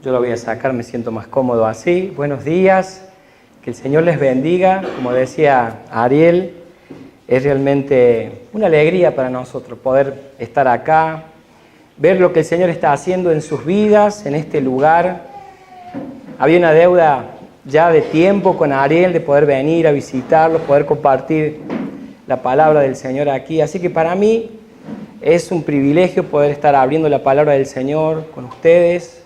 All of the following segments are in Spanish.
Yo lo voy a sacar, me siento más cómodo así. Buenos días, que el Señor les bendiga. Como decía Ariel, es realmente una alegría para nosotros poder estar acá, ver lo que el Señor está haciendo en sus vidas, en este lugar. Había una deuda ya de tiempo con Ariel de poder venir a visitarlos, poder compartir la palabra del Señor aquí. Así que para mí es un privilegio poder estar abriendo la palabra del Señor con ustedes.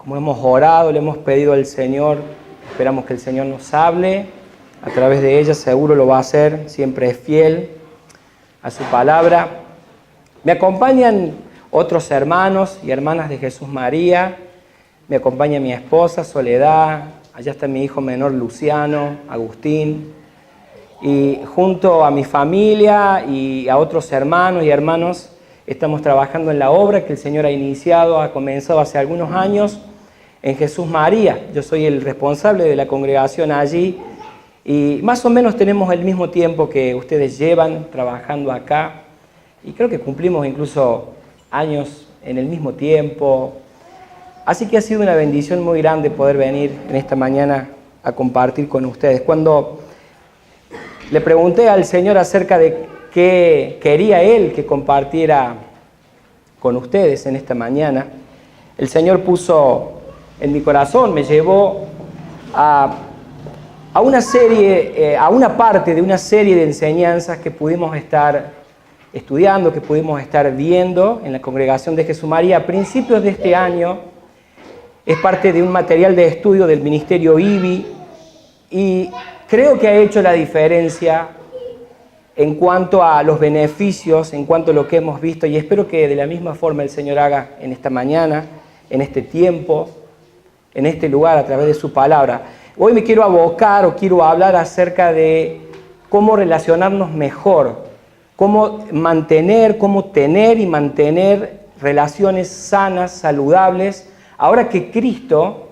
Como hemos orado, le hemos pedido al Señor, esperamos que el Señor nos hable a través de ella, seguro lo va a hacer, siempre es fiel a su palabra. Me acompañan otros hermanos y hermanas de Jesús María, me acompaña mi esposa Soledad, allá está mi hijo menor Luciano, Agustín, y junto a mi familia y a otros hermanos y hermanas estamos trabajando en la obra que el Señor ha iniciado, ha comenzado hace algunos años en Jesús María. Yo soy el responsable de la congregación allí y más o menos tenemos el mismo tiempo que ustedes llevan trabajando acá y creo que cumplimos incluso años en el mismo tiempo. Así que ha sido una bendición muy grande poder venir en esta mañana a compartir con ustedes. Cuando le pregunté al Señor acerca de qué quería Él que compartiera con ustedes en esta mañana, el Señor puso en mi corazón, me llevó a una parte de una serie de enseñanzas que pudimos estar estudiando, que pudimos estar viendo en la Congregación de Jesús María a principios de este año. Es parte de un material de estudio del Ministerio IBI y creo que ha hecho la diferencia en cuanto a los beneficios, en cuanto a lo que hemos visto, y espero que de la misma forma el Señor haga en esta mañana, en este tiempo, en este lugar, a través de su palabra. Hoy me quiero abocar o quiero hablar acerca de cómo relacionarnos mejor, cómo tener y mantener relaciones sanas, saludables, ahora que Cristo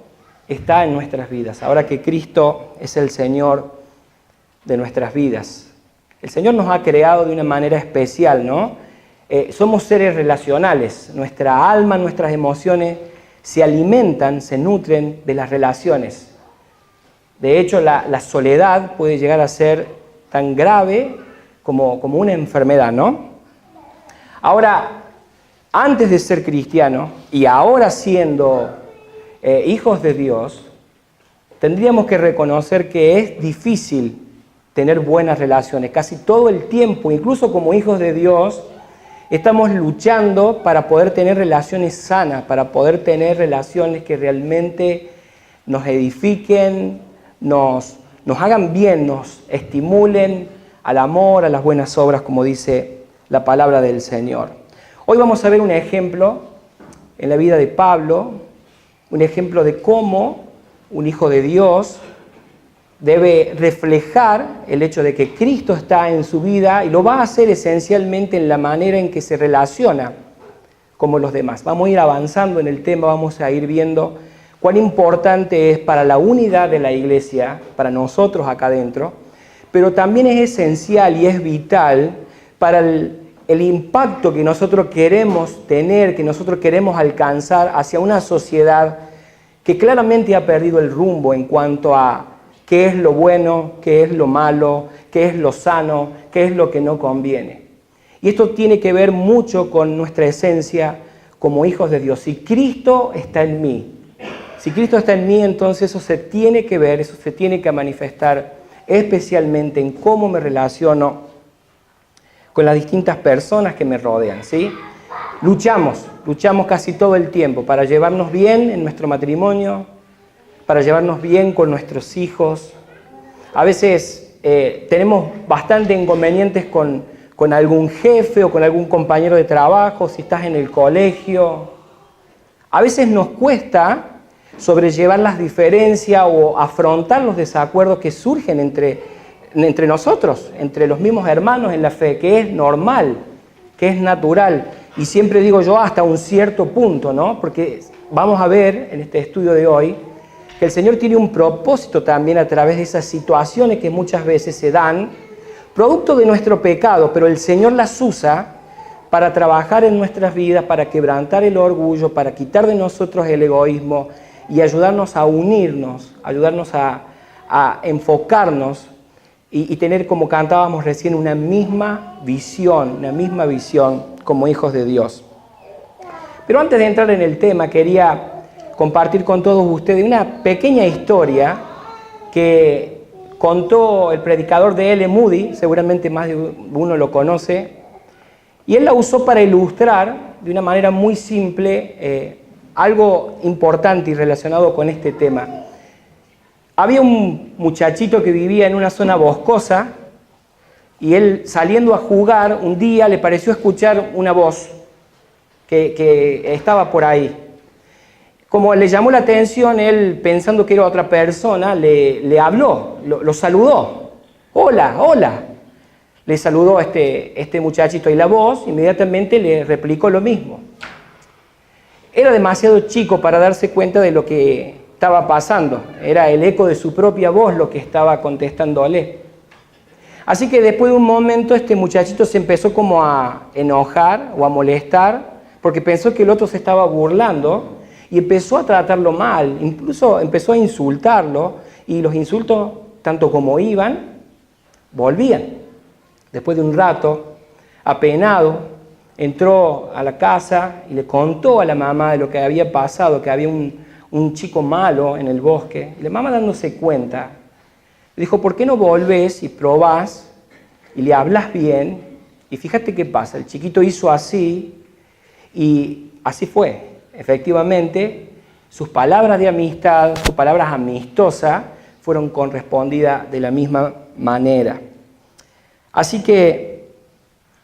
está en nuestras vidas, ahora que Cristo es el Señor de nuestras vidas. El Señor nos ha creado de una manera especial, ¿no? Somos seres relacionales, nuestra alma, nuestras emociones se alimentan, se nutren de las relaciones. De hecho, la soledad puede llegar a ser tan grave como una enfermedad, ¿no? Ahora, antes de ser cristiano y ahora siendo hijos de Dios, tendríamos que reconocer que es difícil tener buenas relaciones. Casi todo el tiempo, incluso como hijos de Dios, estamos luchando para poder tener relaciones sanas, para poder tener relaciones que realmente nos edifiquen, nos hagan bien, nos estimulen al amor, a las buenas obras, como dice la palabra del Señor. Hoy vamos a ver un ejemplo en la vida de Pablo, un ejemplo de cómo un hijo de Dios debe reflejar el hecho de que Cristo está en su vida y lo va a hacer esencialmente en la manera en que se relaciona como los demás. Vamos a ir avanzando en el tema, vamos a ir viendo cuán importante es para la unidad de la iglesia, para nosotros acá adentro, pero también es esencial y es vital para el impacto que nosotros queremos tener, que nosotros queremos alcanzar hacia una sociedad que claramente ha perdido el rumbo en cuanto a qué es lo bueno, qué es lo malo, qué es lo sano, qué es lo que no conviene. Y esto tiene que ver mucho con nuestra esencia como hijos de Dios. Si Cristo está en mí, entonces eso se tiene que ver, eso se tiene que manifestar especialmente en cómo me relaciono con las distintas personas que me rodean, ¿sí? Luchamos casi todo el tiempo para llevarnos bien en nuestro matrimonio, para llevarnos bien con nuestros hijos. A veces tenemos bastante inconvenientes con algún jefe o con algún compañero de trabajo, si estás en el colegio. A veces nos cuesta sobrellevar las diferencias o afrontar los desacuerdos que surgen entre nosotros, entre los mismos hermanos en la fe, que es normal, que es natural. Y siempre digo yo hasta un cierto punto, ¿no? Porque vamos a ver en este estudio de hoy que el Señor tiene un propósito también a través de esas situaciones que muchas veces se dan, producto de nuestro pecado, pero el Señor las usa para trabajar en nuestras vidas, para quebrantar el orgullo, para quitar de nosotros el egoísmo y ayudarnos a unirnos, ayudarnos a enfocarnos y tener, como cantábamos recién, una misma visión como hijos de Dios. Pero antes de entrar en el tema, quería compartir con todos ustedes una pequeña historia que contó el predicador de L. Moody, seguramente más de uno lo conoce, y él la usó para ilustrar de una manera muy simple algo importante y relacionado con este tema. Había un muchachito que vivía en una zona boscosa y él, saliendo a jugar, un día le pareció escuchar una voz que estaba por ahí. Como le llamó la atención, él, pensando que era otra persona, le habló, lo saludó. Hola, hola. Le saludó este muchachito y la voz inmediatamente le replicó lo mismo. Era demasiado chico para darse cuenta de lo que estaba pasando. Era el eco de su propia voz lo que estaba contestándole. Así que después de un momento este muchachito se empezó como a enojar o a molestar porque pensó que el otro se estaba burlando y empezó a tratarlo mal, incluso empezó a insultarlo y los insultos, tanto como iban, volvían. Después de un rato, apenado, entró a la casa y le contó a la mamá de lo que había pasado, que había un chico malo en el bosque. Y la mamá, dándose cuenta, le dijo, ¿por qué no volvés y probás y le hablas bien? Y fíjate qué pasa, el chiquito hizo así y así fue. Efectivamente, sus palabras de amistad, sus palabras amistosas, fueron correspondidas de la misma manera. Así que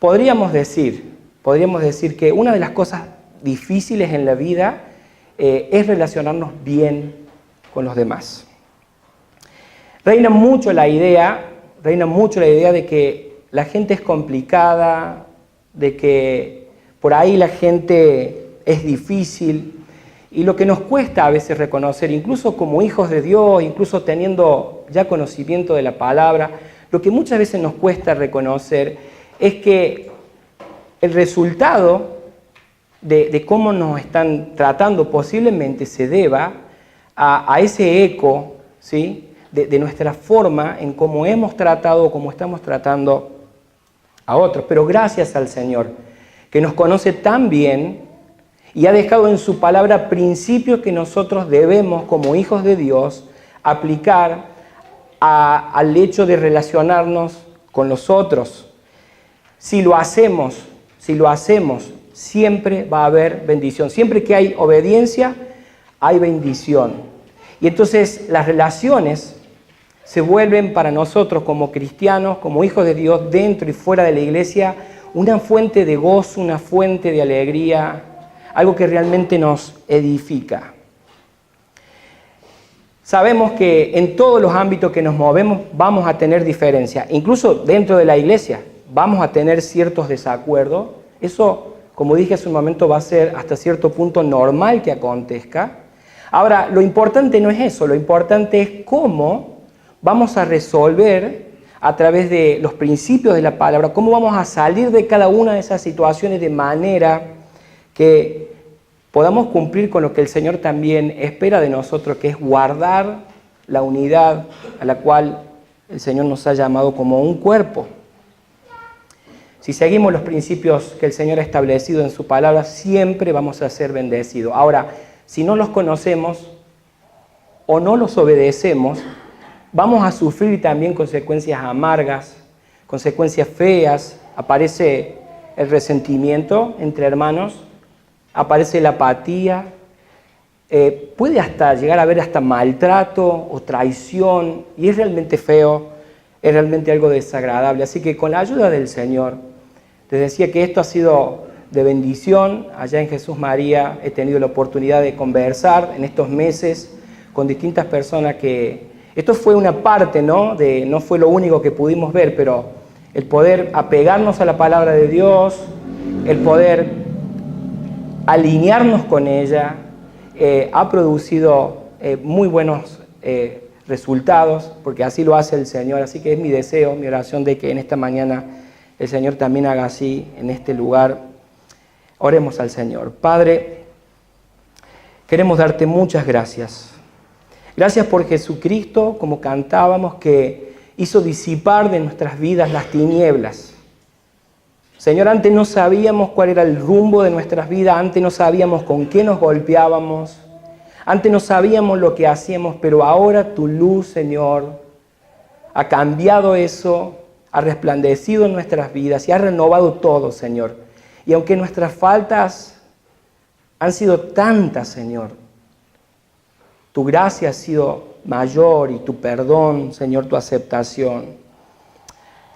podríamos decir que una de las cosas difíciles en la vida es relacionarnos bien con los demás. Reina mucho la idea de que la gente es complicada, de que por ahí la gente es difícil, y lo que nos cuesta a veces reconocer, incluso como hijos de Dios, incluso teniendo ya conocimiento de la palabra, lo que muchas veces nos cuesta reconocer es que el resultado de cómo nos están tratando posiblemente se deba a ese eco, ¿sí?, de nuestra forma en cómo hemos tratado o cómo estamos tratando a otros. Pero gracias al Señor, que nos conoce tan bien y ha dejado en su palabra principios que nosotros debemos, como hijos de Dios, aplicar al hecho de relacionarnos con los otros. Si lo hacemos, siempre va a haber bendición. Siempre que hay obediencia, hay bendición. Y entonces las relaciones se vuelven para nosotros como cristianos, como hijos de Dios, dentro y fuera de la iglesia, una fuente de gozo, una fuente de alegría, algo que realmente nos edifica. Sabemos que en todos los ámbitos que nos movemos vamos a tener diferencias, incluso dentro de la iglesia vamos a tener ciertos desacuerdos. Eso, como dije hace un momento, va a ser hasta cierto punto normal que acontezca. Ahora, lo importante no es eso, lo importante es cómo vamos a resolver a través de los principios de la palabra, cómo vamos a salir de cada una de esas situaciones de manera que podamos cumplir con lo que el Señor también espera de nosotros, que es guardar la unidad a la cual el Señor nos ha llamado como un cuerpo. Si seguimos los principios que el Señor ha establecido en su palabra, siempre vamos a ser bendecidos. Ahora, si no los conocemos o no los obedecemos, vamos a sufrir también consecuencias amargas, consecuencias feas. Aparece el resentimiento entre hermanos, aparece la apatía, puede hasta llegar a haber hasta maltrato o traición, y es realmente feo, es realmente algo desagradable. Así que con la ayuda del Señor, les decía que esto ha sido de bendición. Allá en Jesús María he tenido la oportunidad de conversar en estos meses con distintas personas que... Esto fue una parte, ¿no? No fue lo único que pudimos ver, pero el poder apegarnos a la palabra de Dios, el poder alinearnos con ella, ha producido muy buenos resultados, porque así lo hace el Señor. Así que es mi deseo, mi oración, de que en esta mañana el Señor también haga así en este lugar Oremos al Señor. Padre, queremos darte muchas gracias. Gracias por Jesucristo, como cantábamos, que hizo disipar de nuestras vidas las tinieblas. Señor, antes no sabíamos cuál era el rumbo de nuestras vidas, antes no sabíamos con qué nos golpeábamos, antes no sabíamos lo que hacíamos, pero ahora tu luz, Señor, ha cambiado eso, ha resplandecido en nuestras vidas y ha renovado todo, Señor. Y aunque nuestras faltas han sido tantas, Señor, tu gracia ha sido mayor y tu perdón, Señor, tu aceptación.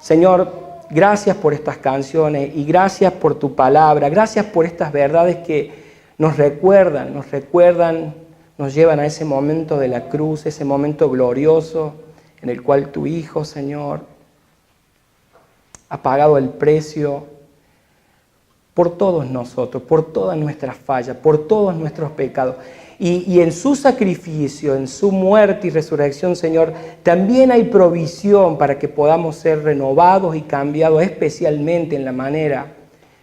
Señor, gracias por estas canciones y gracias por tu palabra. Gracias por estas verdades que nos recuerdan, nos llevan a ese momento de la cruz, ese momento glorioso en el cual tu Hijo, Señor, ha pagado el precio por todos nosotros, por todas nuestras fallas, por todos nuestros pecados. Y en su sacrificio, en su muerte y resurrección, Señor, también hay provisión para que podamos ser renovados y cambiados, especialmente en la manera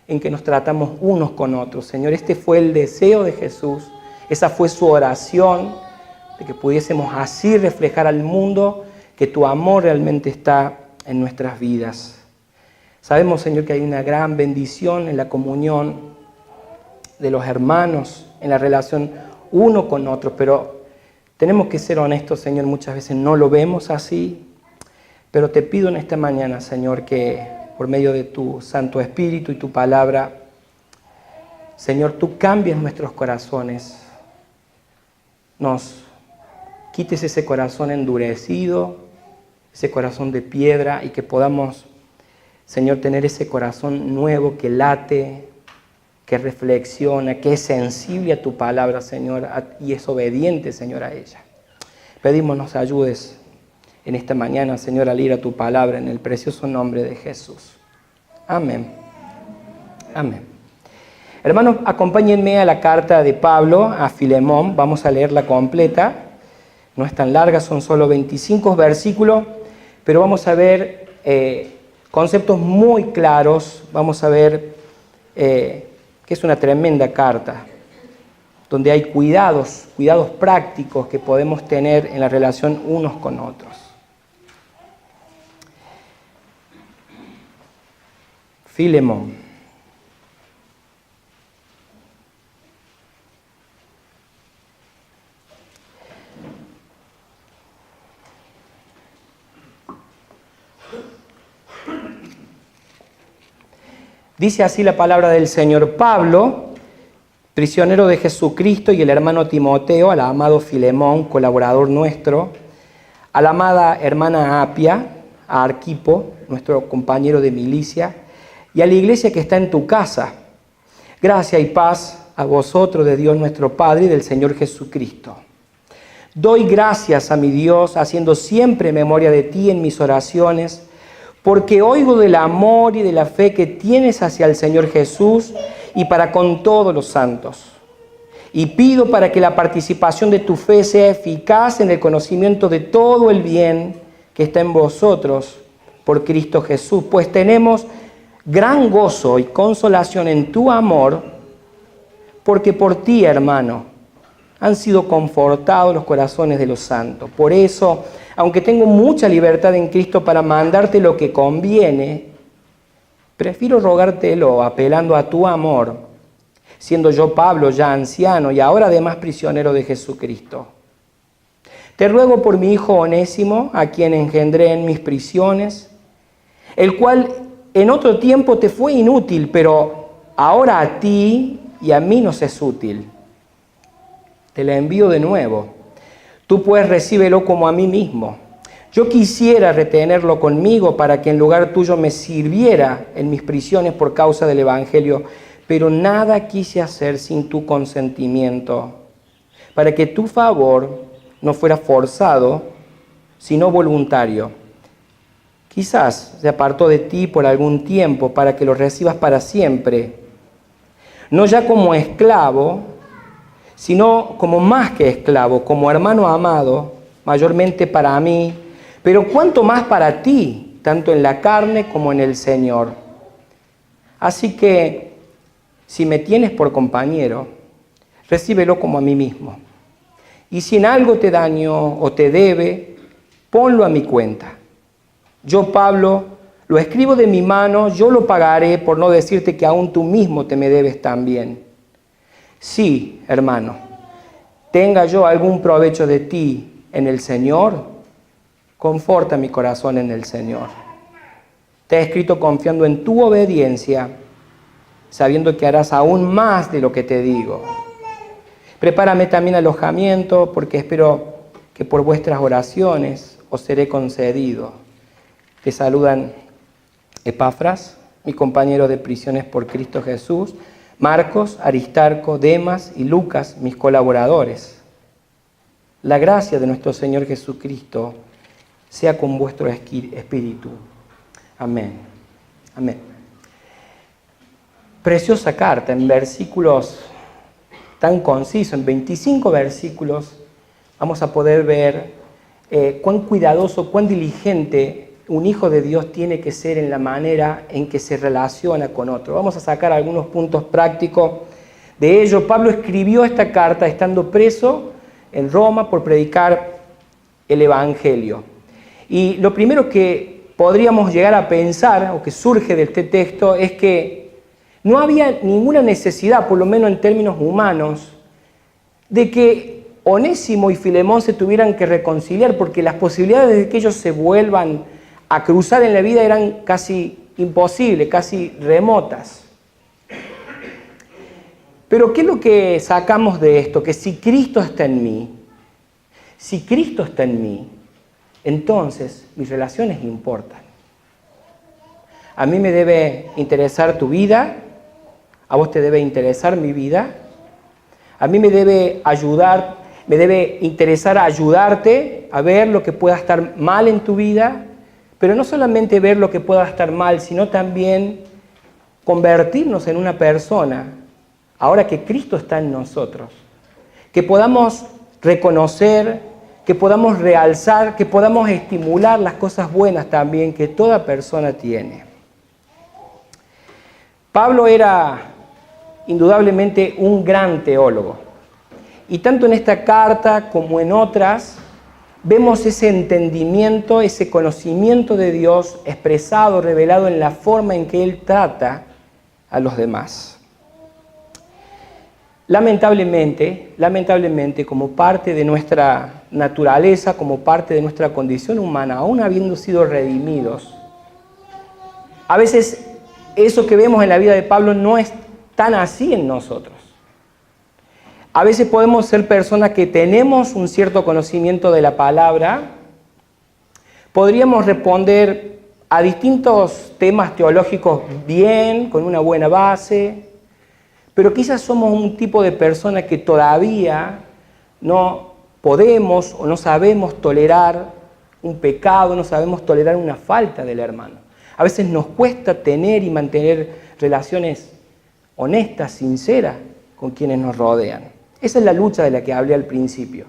en que nos tratamos unos con otros. Señor, este fue el deseo de Jesús, esa fue su oración, de que pudiésemos así reflejar al mundo que tu amor realmente está en nuestras vidas. Sabemos, Señor, que hay una gran bendición en la comunión de los hermanos, en la relación uno con otro, pero tenemos que ser honestos, Señor, muchas veces no lo vemos así, pero te pido en esta mañana, Señor, que por medio de tu Santo Espíritu y tu palabra, Señor, tú cambies nuestros corazones, nos quites ese corazón endurecido, ese corazón de piedra y que podamos, Señor, tener ese corazón nuevo que late, que reflexiona, que es sensible a tu palabra, Señor, y es obediente, Señor, a ella. Pedimos nos ayudes en esta mañana, Señor, al ir a tu palabra en el precioso nombre de Jesús. Amén. Amén. Hermanos, acompáñenme a la carta de Pablo a Filemón. Vamos a leerla completa. No es tan larga, son solo 25 versículos, pero vamos a ver conceptos muy claros. Vamos a ver que es una tremenda carta, donde hay cuidados prácticos que podemos tener en la relación unos con otros. Filemón. Dice así la palabra del Señor: Pablo, prisionero de Jesucristo, y el hermano Timoteo, al amado Filemón, colaborador nuestro, a la amada hermana Apia, a Arquipo, nuestro compañero de milicia, y a la iglesia que está en tu casa. Gracia y paz a vosotros de Dios nuestro Padre y del Señor Jesucristo. Doy gracias a mi Dios, haciendo siempre memoria de ti en mis oraciones, porque oigo del amor y de la fe que tienes hacia el Señor Jesús y para con todos los santos. Y pido para que la participación de tu fe sea eficaz en el conocimiento de todo el bien que está en vosotros por Cristo Jesús, pues tenemos gran gozo y consolación en tu amor, porque por ti, hermano, han sido confortados los corazones de los santos. Por eso, aunque tengo mucha libertad en Cristo para mandarte lo que conviene, prefiero rogártelo apelando a tu amor, siendo yo Pablo ya anciano y ahora además prisionero de Jesucristo. Te ruego por mi hijo Onésimo, a quien engendré en mis prisiones, el cual en otro tiempo te fue inútil, pero ahora a ti y a mí nos es útil. Te la envío de nuevo. Tú pues recíbelo como a mí mismo. Yo quisiera retenerlo conmigo para que en lugar tuyo me sirviera en mis prisiones por causa del Evangelio, pero nada quise hacer sin tu consentimiento, para que tu favor no fuera forzado, sino voluntario. Quizás se apartó de ti por algún tiempo para que lo recibas para siempre, no ya como esclavo, sino como más que esclavo, como hermano amado, mayormente para mí, pero cuánto más para ti, tanto en la carne como en el Señor. Así que Si me tienes por compañero, recíbelo como a mí mismo. Y si en algo te daño o te debe, ponlo a mi cuenta. Yo, Pablo, lo escribo de mi mano, yo lo pagaré, por no decirte que aún tú mismo te me debes también. Sí, hermano, tenga yo algún provecho de ti en el Señor, conforta mi corazón en el Señor. Te he escrito confiando en tu obediencia, sabiendo que harás aún más de lo que te digo. Prepárame también alojamiento, porque espero que por vuestras oraciones os seré concedido. Te saludan Epafras, mi compañero de prisiones por Cristo Jesús, Marcos, Aristarco, Demas y Lucas, mis colaboradores. La gracia de nuestro Señor Jesucristo sea con vuestro espíritu. Amén. Amén. Preciosa carta, en versículos tan concisos, en 25 versículos, vamos a poder ver cuán cuidadoso, cuán diligente un hijo de Dios tiene que ser en la manera en que se relaciona con otro. Vamos a sacar algunos puntos prácticos de ello. Pablo escribió esta carta estando preso en Roma por predicar el Evangelio. Y lo primero que podríamos llegar a pensar, o que surge de este texto, es que no había ninguna necesidad, por lo menos en términos humanos, de que Onésimo y Filemón se tuvieran que reconciliar, porque las posibilidades de que ellos se vuelvan a cruzar en la vida eran casi imposibles, casi remotas. Pero ¿qué es lo que sacamos de esto? Que si Cristo está en mí, entonces mis relaciones importan. A mí me debe interesar tu vida, a vos te debe interesar mi vida, a mí me debe interesar ayudarte a ver lo que pueda estar mal en tu vida, pero no solamente ver lo que pueda estar mal, sino también convertirnos en una persona, ahora que Cristo está en nosotros, que podamos reconocer, que podamos realzar, que podamos estimular las cosas buenas también que toda persona tiene. Pablo era indudablemente un gran teólogo, y tanto en esta carta como en otras, vemos ese entendimiento, ese conocimiento de Dios expresado, revelado en la forma en que Él trata a los demás. Lamentablemente, como parte de nuestra naturaleza, como parte de nuestra condición humana, aún habiendo sido redimidos, a veces eso que vemos en la vida de Pablo no es tan así en nosotros. A veces podemos ser personas que tenemos un cierto conocimiento de la palabra, podríamos responder a distintos temas teológicos bien, con una buena base, pero quizás somos un tipo de persona que todavía no podemos o no sabemos tolerar un pecado, no sabemos tolerar una falta del hermano. A veces nos cuesta tener y mantener relaciones honestas, sinceras con quienes nos rodean. Esa es la lucha de la que hablé al principio.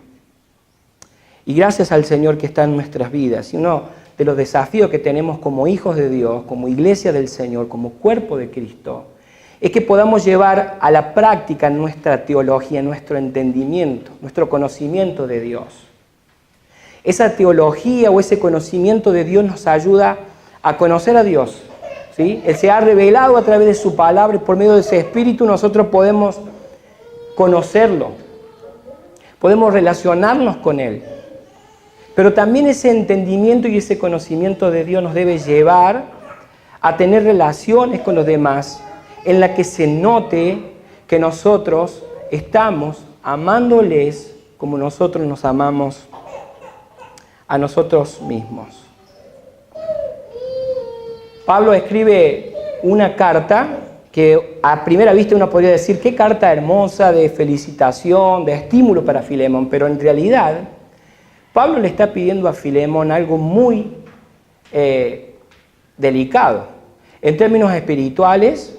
Y gracias al Señor que está en nuestras vidas. Y uno de los desafíos que tenemos como hijos de Dios, como iglesia del Señor, como cuerpo de Cristo, es que podamos llevar a la práctica nuestra teología, nuestro entendimiento, nuestro conocimiento de Dios. Esa teología o ese conocimiento de Dios nos ayuda a conocer a Dios, ¿sí? Él se ha revelado a través de su palabra y por medio de ese Espíritu nosotros podemos conocerlo, podemos relacionarnos con Él. Pero también ese entendimiento y ese conocimiento de Dios nos debe llevar a tener relaciones con los demás en la que se note que nosotros estamos amándoles como nosotros nos amamos a nosotros mismos. Pablo escribe una carta que a primera vista uno podría decir, qué carta hermosa de felicitación, de estímulo para Filemón, pero en realidad Pablo le está pidiendo a Filemón algo muy delicado, en términos espirituales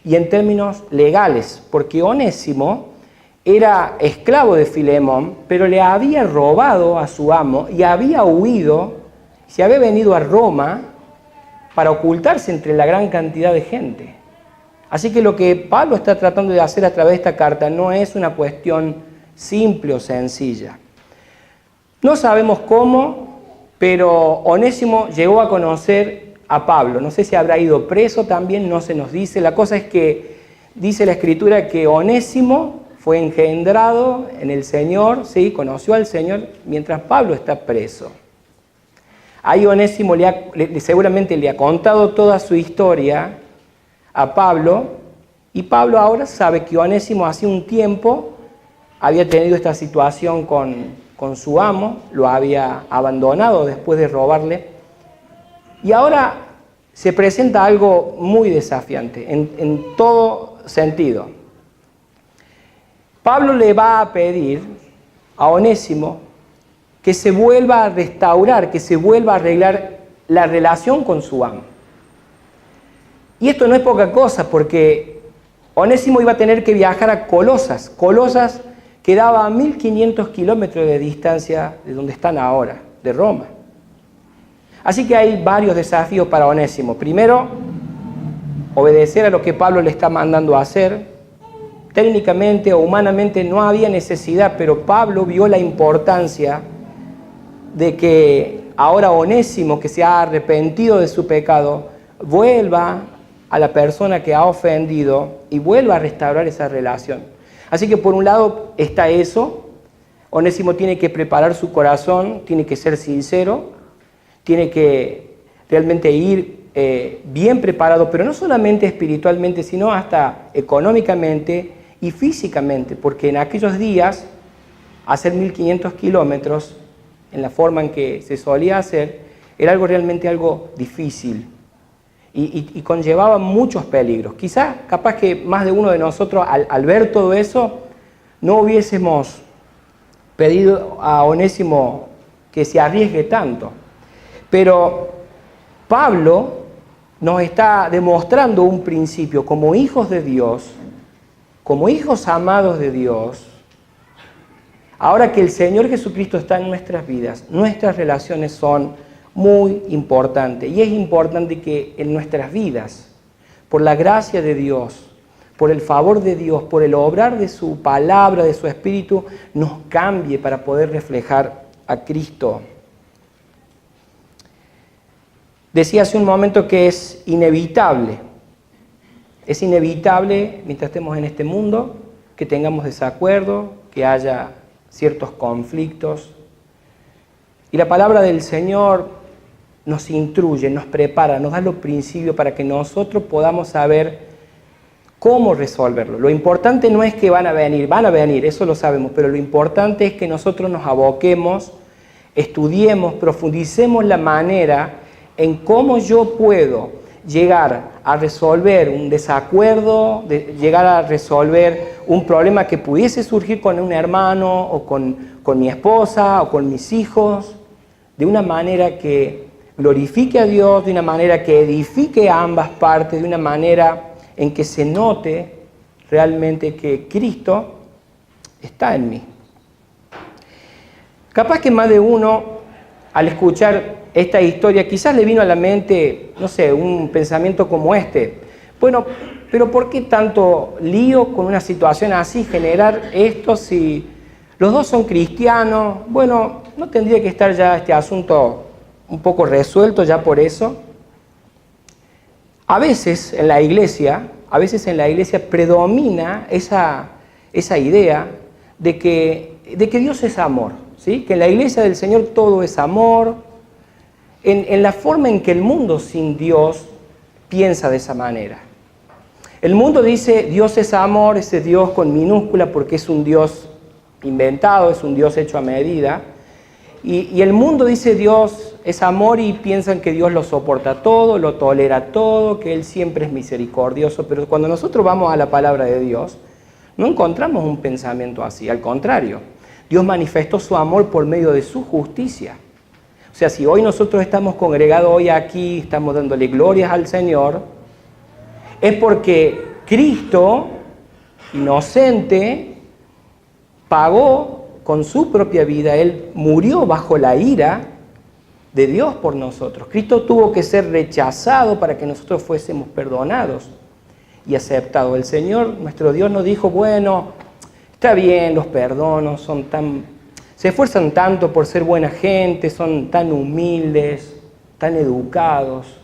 y en términos legales, porque Onésimo era esclavo de Filemón, pero le había robado a su amo y había huido, se había venido a Roma para ocultarse entre la gran cantidad de gente. Así que lo que Pablo está tratando de hacer a través de esta carta no es una cuestión simple o sencilla. No sabemos cómo, pero Onésimo llegó a conocer a Pablo. No sé si habrá ido preso también, no se nos dice. La cosa es que dice la Escritura que Onésimo fue engendrado en el Señor, ¿sí? Conoció al Señor mientras Pablo está preso. Ahí Onésimo seguramente le ha contado toda su historia a Pablo, y Pablo ahora sabe que Onésimo hace un tiempo había tenido esta situación con su amo, lo había abandonado después de robarle, y ahora se presenta algo muy desafiante en todo sentido. Pablo le va a pedir a Onésimo que se vuelva a restaurar, que se vuelva a arreglar la relación con su amo. Y esto no es poca cosa, porque Onésimo iba a tener que viajar a Colosas. Colosas quedaba a 1500 kilómetros de distancia de donde están ahora, de Roma. Así que hay varios desafíos para Onésimo. Primero, obedecer a lo que Pablo le está mandando a hacer. Técnicamente o humanamente no había necesidad, pero Pablo vio la importancia de que ahora Onésimo, que se ha arrepentido de su pecado, vuelva a la persona que ha ofendido y vuelva a restaurar esa relación. Así que por un lado está eso. Onésimo tiene que preparar su corazón, tiene que ser sincero, tiene que realmente ir bien preparado, pero no solamente espiritualmente, sino hasta económicamente y físicamente, porque en aquellos días hacer 1500 kilómetros en la forma en que se solía hacer era realmente algo difícil. Y conllevaba muchos peligros. Quizás, capaz que más de uno de nosotros, al ver todo eso, no hubiésemos pedido a Onésimo que se arriesgue tanto. Pero Pablo nos está demostrando un principio como hijos de Dios, como hijos amados de Dios. Ahora que el Señor Jesucristo está en nuestras vidas, nuestras relaciones son muy importante, y es importante que en nuestras vidas, por la gracia de Dios, por el favor de Dios, por el obrar de su palabra, de su Espíritu, nos cambie para poder reflejar a Cristo. Decía hace un momento que es inevitable mientras estemos en este mundo, que tengamos desacuerdo, que haya ciertos conflictos, y la palabra del Señor nos instruye, nos prepara, nos da los principios para que nosotros podamos saber cómo resolverlo. Lo importante no es que van a venir, eso lo sabemos, pero lo importante es que nosotros nos aboquemos, estudiemos, profundicemos la manera en cómo yo puedo llegar a resolver un desacuerdo, llegar a resolver un problema que pudiese surgir con un hermano o con mi esposa o con mis hijos, de una manera que glorifique a Dios, de una manera que edifique a ambas partes, de una manera en que se note realmente que Cristo está en mí. Capaz que más de uno, al escuchar esta historia, quizás le vino a la mente, no sé, un pensamiento como este. Bueno, pero ¿por qué tanto lío con una situación así, generar esto si los dos son cristianos? Bueno, ¿no tendría que estar ya este asunto un poco resuelto ya por eso? A veces en la iglesia predomina esa idea de que Dios es amor, ¿sí? Que en la iglesia del Señor todo es amor, en la forma en que el mundo sin Dios piensa de esa manera. El mundo dice Dios es amor, ese Dios con minúscula porque es un Dios inventado, es un Dios hecho a medida. Y el mundo dice Dios es amor y piensan que Dios lo soporta todo, lo tolera todo, que Él siempre es misericordioso. Pero cuando nosotros vamos a la palabra de Dios, no encontramos un pensamiento así. Al contrario, Dios manifestó su amor por medio de su justicia. O sea, si hoy nosotros estamos congregados hoy aquí, estamos dándole glorias al Señor, es porque Cristo, inocente, pagó con su propia vida. Él murió bajo la ira de Dios por nosotros. Cristo tuvo que ser rechazado para que nosotros fuésemos perdonados. y aceptado. El Señor, nuestro Dios, nos dijo, bueno, está bien, los perdono, se esfuerzan tanto por ser buena gente, son tan humildes, tan educados.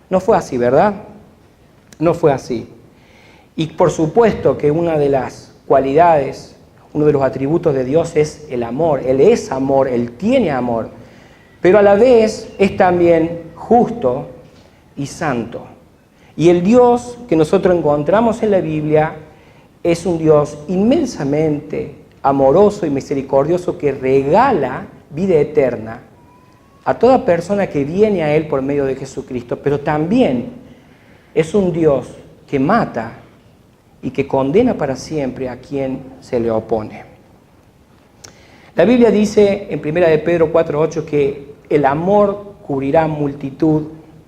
No fue así, ¿verdad? No fue así. Y por supuesto que una de las cualidades, uno de los atributos de Dios es el amor. Él es amor, Él tiene amor. Pero a la vez es también justo y santo. Y el Dios que nosotros encontramos en la Biblia es un Dios inmensamente amoroso y misericordioso que regala vida eterna a toda persona que viene a Él por medio de Jesucristo. Pero también es un Dios que mata y que condena para siempre a quien se le opone. La Biblia dice en 1 de Pedro 4:8 que el amor cubrirá multitud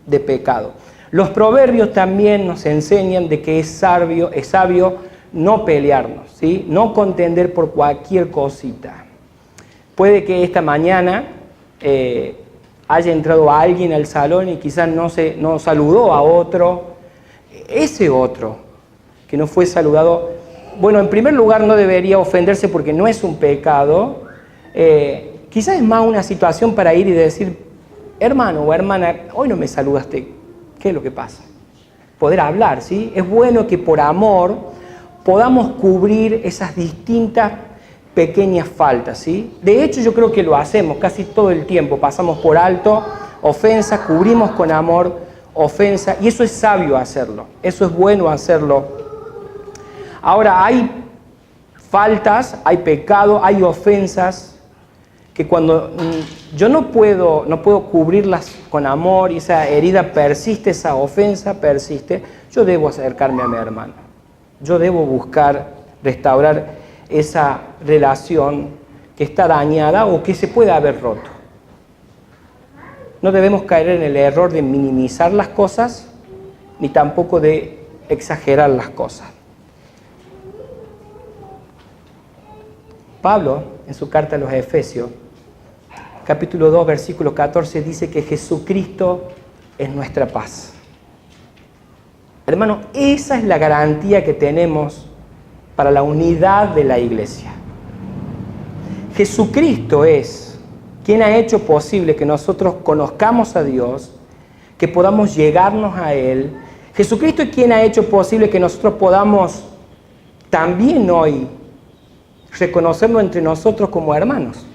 de pecados. Los proverbios también nos enseñan de que es sabio no pelearnos, ¿sí? No contender por cualquier cosita. Puede que esta mañana haya entrado alguien al salón y quizás no saludó a otro. Ese otro que no fue saludado, bueno, en primer lugar no debería ofenderse porque no es un pecado. Quizás es más una situación para ir y decir, hermano o hermana, hoy no me saludaste, ¿qué es lo que pasa? Poder hablar, ¿sí? Es bueno que por amor podamos cubrir esas distintas pequeñas faltas, ¿sí? De hecho, yo creo que lo hacemos casi todo el tiempo, pasamos por alto ofensa, cubrimos con amor ofensa, y eso es sabio hacerlo, eso es bueno hacerlo. Ahora, hay faltas, hay pecado, hay ofensas que cuando yo no puedo cubrirlas con amor y esa herida persiste, esa ofensa persiste, yo debo acercarme a mi hermano. Yo debo buscar restaurar esa relación que está dañada o que se puede haber roto. No debemos caer en el error de minimizar las cosas ni tampoco de exagerar las cosas. Pablo, en su carta a los Efesios, capítulo 2, versículo 14, dice que Jesucristo es nuestra paz. Hermano, esa es la garantía que tenemos para la unidad de la iglesia. Jesucristo es quien ha hecho posible que nosotros conozcamos a Dios, que podamos llegarnos a Él. Jesucristo es quien ha hecho posible que nosotros podamos también hoy reconocerlo entre nosotros como hermanos.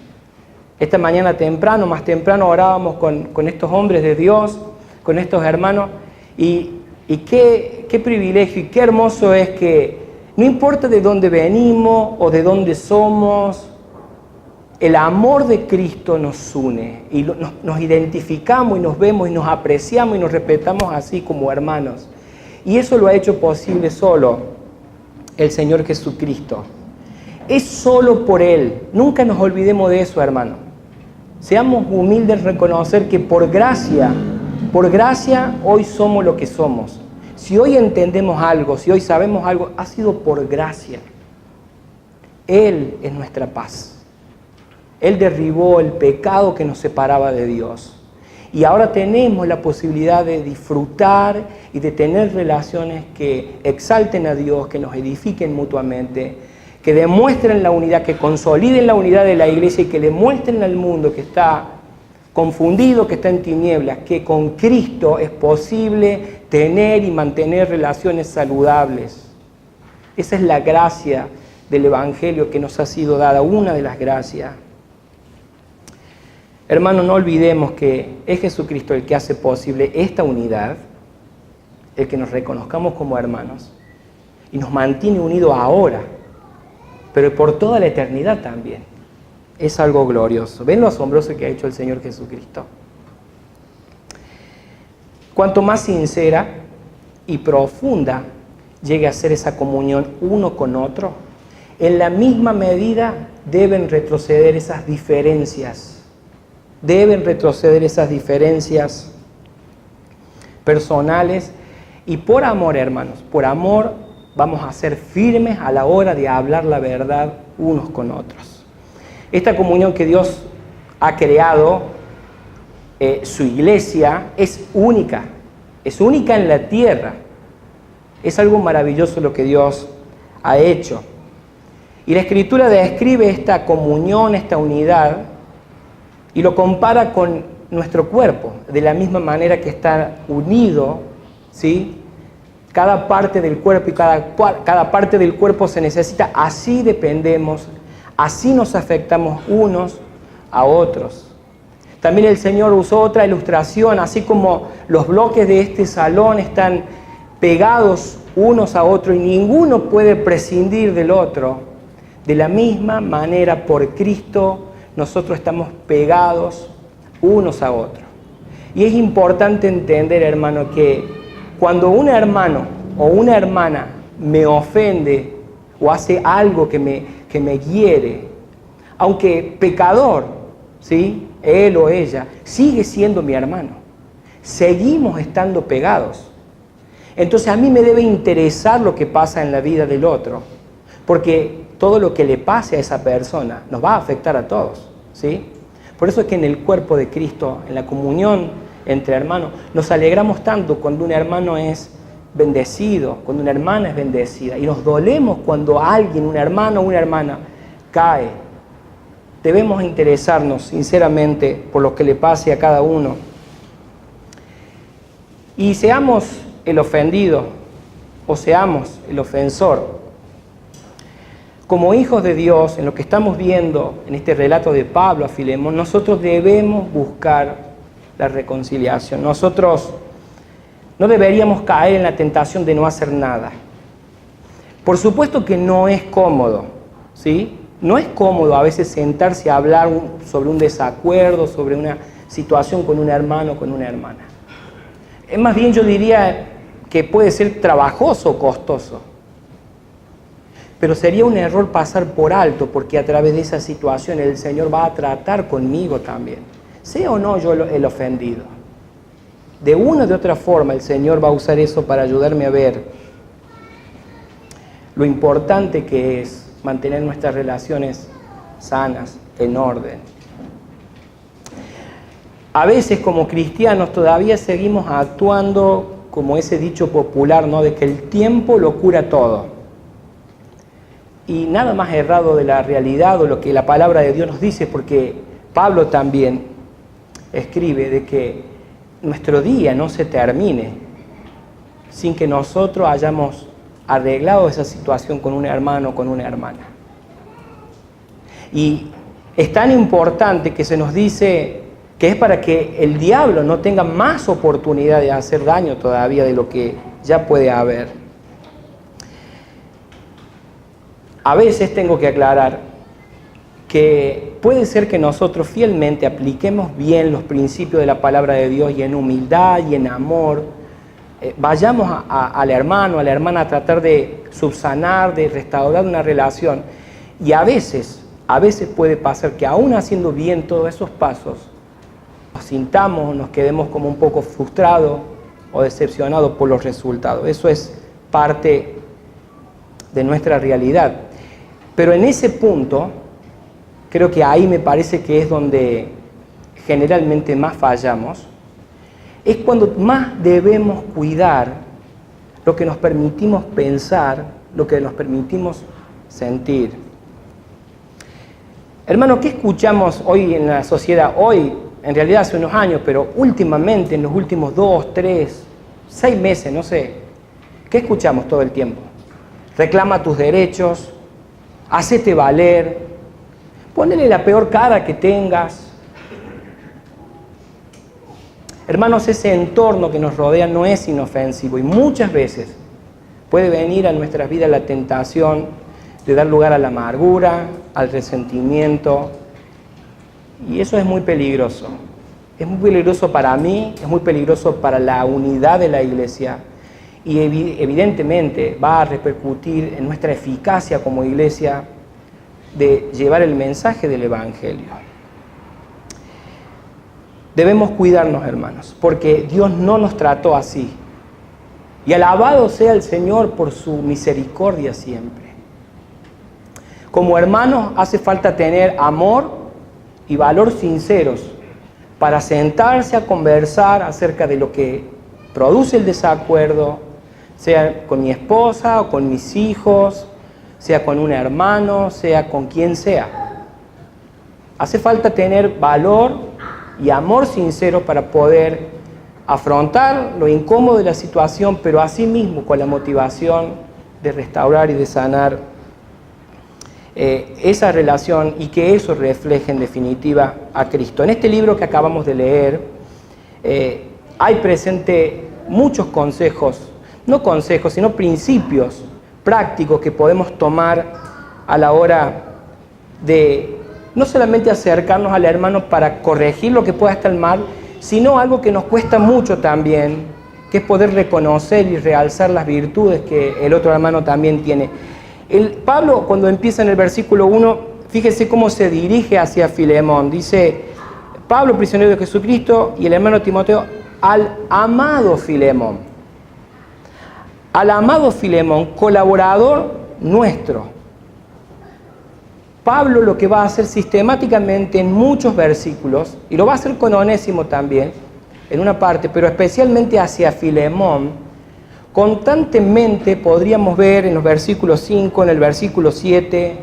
Esta mañana temprano, más temprano, orábamos con estos hombres de Dios, con estos hermanos, y qué privilegio y qué hermoso es que no importa de dónde venimos o de dónde somos, el amor de Cristo nos une y nos identificamos y nos vemos y nos apreciamos y nos respetamos así como hermanos. Y eso lo ha hecho posible solo el Señor Jesucristo. Es solo por Él. Nunca nos olvidemos de eso, hermano. Seamos humildes en reconocer que por gracia hoy somos lo que somos. Si hoy entendemos algo, si hoy sabemos algo, ha sido por gracia. Él es nuestra paz. Él derribó el pecado que nos separaba de Dios. Y ahora tenemos la posibilidad de disfrutar y de tener relaciones que exalten a Dios, que nos edifiquen mutuamente, que demuestren la unidad, que consoliden la unidad de la iglesia y que le muestren al mundo que está confundido, que está en tinieblas, que con Cristo es posible tener y mantener relaciones saludables. Esa es la gracia del Evangelio que nos ha sido dada, una de las gracias. Hermanos, no olvidemos que es Jesucristo el que hace posible esta unidad, el que nos reconozcamos como hermanos y nos mantiene unidos ahora, pero por toda la eternidad también. Es algo glorioso. ¿Ven lo asombroso que ha hecho el Señor Jesucristo? Cuanto más sincera y profunda llegue a ser esa comunión uno con otro, en la misma medida deben retroceder esas diferencias. Deben retroceder esas diferencias personales y por amor, hermanos, por amor vamos a ser firmes a la hora de hablar la verdad unos con otros. Esta comunión que Dios ha creado, su iglesia, es única en la tierra. Es algo maravilloso lo que Dios ha hecho. Y la Escritura describe esta comunión, esta unidad, y lo compara con nuestro cuerpo, de la misma manera que está unido, ¿sí? Cada parte del cuerpo y cada parte del cuerpo se necesita, así dependemos, así nos afectamos unos a otros. También el Señor usó otra ilustración, así como los bloques de este salón están pegados unos a otros y ninguno puede prescindir del otro. De la misma manera, por Cristo, nosotros estamos pegados unos a otros. Y es importante entender, hermano, que cuando un hermano o una hermana me ofende o hace algo que me hiere, aunque pecador, ¿sí?, él o ella, sigue siendo mi hermano. Seguimos estando pegados. Entonces a mí me debe interesar lo que pasa en la vida del otro, porque todo lo que le pase a esa persona nos va a afectar a todos, ¿sí? Por eso es que en el cuerpo de Cristo, en la comunión entre hermanos, nos alegramos tanto cuando un hermano es bendecido, cuando una hermana es bendecida, y nos dolemos cuando alguien, un hermano o una hermana, cae. Debemos interesarnos sinceramente por lo que le pase a cada uno. Y seamos el ofendido o seamos el ofensor. Como hijos de Dios, en lo que estamos viendo en este relato de Pablo a Filemón, nosotros debemos buscar la reconciliación. Nosotros no deberíamos caer en la tentación de no hacer nada. Por supuesto que no es cómodo, ¿sí? No es cómodo a veces sentarse a hablar sobre un desacuerdo, sobre una situación con un hermano o con una hermana. Es más bien, yo diría que puede ser trabajoso o costoso. Pero sería un error pasar por alto, porque a través de esa situación el Señor va a tratar conmigo también. Sea o no yo el ofendido. De una o de otra forma el Señor va a usar eso para ayudarme a ver lo importante que es mantener nuestras relaciones sanas, en orden. A veces como cristianos todavía seguimos actuando como ese dicho popular, ¿no?, de que el tiempo lo cura todo. Y nada más errado de la realidad o lo que la palabra de Dios nos dice, porque Pablo también escribe de que nuestro día no se termine sin que nosotros hayamos arreglado esa situación con un hermano o con una hermana. Y es tan importante que se nos dice que es para que el diablo no tenga más oportunidad de hacer daño todavía de lo que ya puede haber. A veces tengo que aclarar que puede ser que nosotros fielmente apliquemos bien los principios de la palabra de Dios y en humildad y en amor vayamos al hermano, a la hermana a tratar de subsanar, de restaurar una relación. Y a veces puede pasar que aún haciendo bien todos esos pasos, nos sintamos, nos quedemos como un poco frustrados o decepcionados por los resultados. Eso es parte de nuestra realidad. Pero en ese punto, creo que ahí me parece que es donde generalmente más fallamos, es cuando más debemos cuidar lo que nos permitimos pensar, lo que nos permitimos sentir. Hermano, ¿qué escuchamos hoy en la sociedad? Hoy, en realidad hace unos años, pero últimamente, en los últimos 2, 3, 6 meses, no sé, ¿qué escuchamos todo el tiempo? Reclama tus derechos, hacete valer, ponele la peor cara que tengas. Hermanos, ese entorno que nos rodea no es inofensivo y muchas veces puede venir a nuestras vidas la tentación de dar lugar a la amargura, al resentimiento, y eso es muy peligroso. Es muy peligroso para mí, es muy peligroso para la unidad de la iglesia y evidentemente va a repercutir en nuestra eficacia como iglesia de llevar el mensaje del Evangelio. Debemos cuidarnos, hermanos, porque Dios no nos trató así. Y alabado sea el Señor por su misericordia siempre. Como hermanos hace falta tener amor y valor sinceros para sentarse a conversar acerca de lo que produce el desacuerdo, sea con mi esposa o con mis hijos, sea con un hermano, sea con quien sea. Hace falta tener valor y amor sincero para poder afrontar lo incómodo de la situación, pero asimismo con la motivación de restaurar y de sanar esa relación y que eso refleje en definitiva a Cristo. En este libro que acabamos de leer hay presente muchos consejos, no consejos, sino principios prácticos que podemos tomar a la hora de no solamente acercarnos al hermano para corregir lo que pueda estar mal, sino algo que nos cuesta mucho también, que es poder reconocer y realzar las virtudes que el otro hermano también tiene. Pablo, cuando empieza en el versículo 1, fíjese cómo se dirige hacia Filemón. Dice, Pablo, prisionero de Jesucristo, y el hermano Timoteo, al amado Filemón. Al amado Filemón, colaborador nuestro. Pablo lo que va a hacer sistemáticamente en muchos versículos, y lo va a hacer con Onésimo también, en una parte, pero especialmente hacia Filemón, constantemente podríamos ver en los versículos 5, en el versículo 7,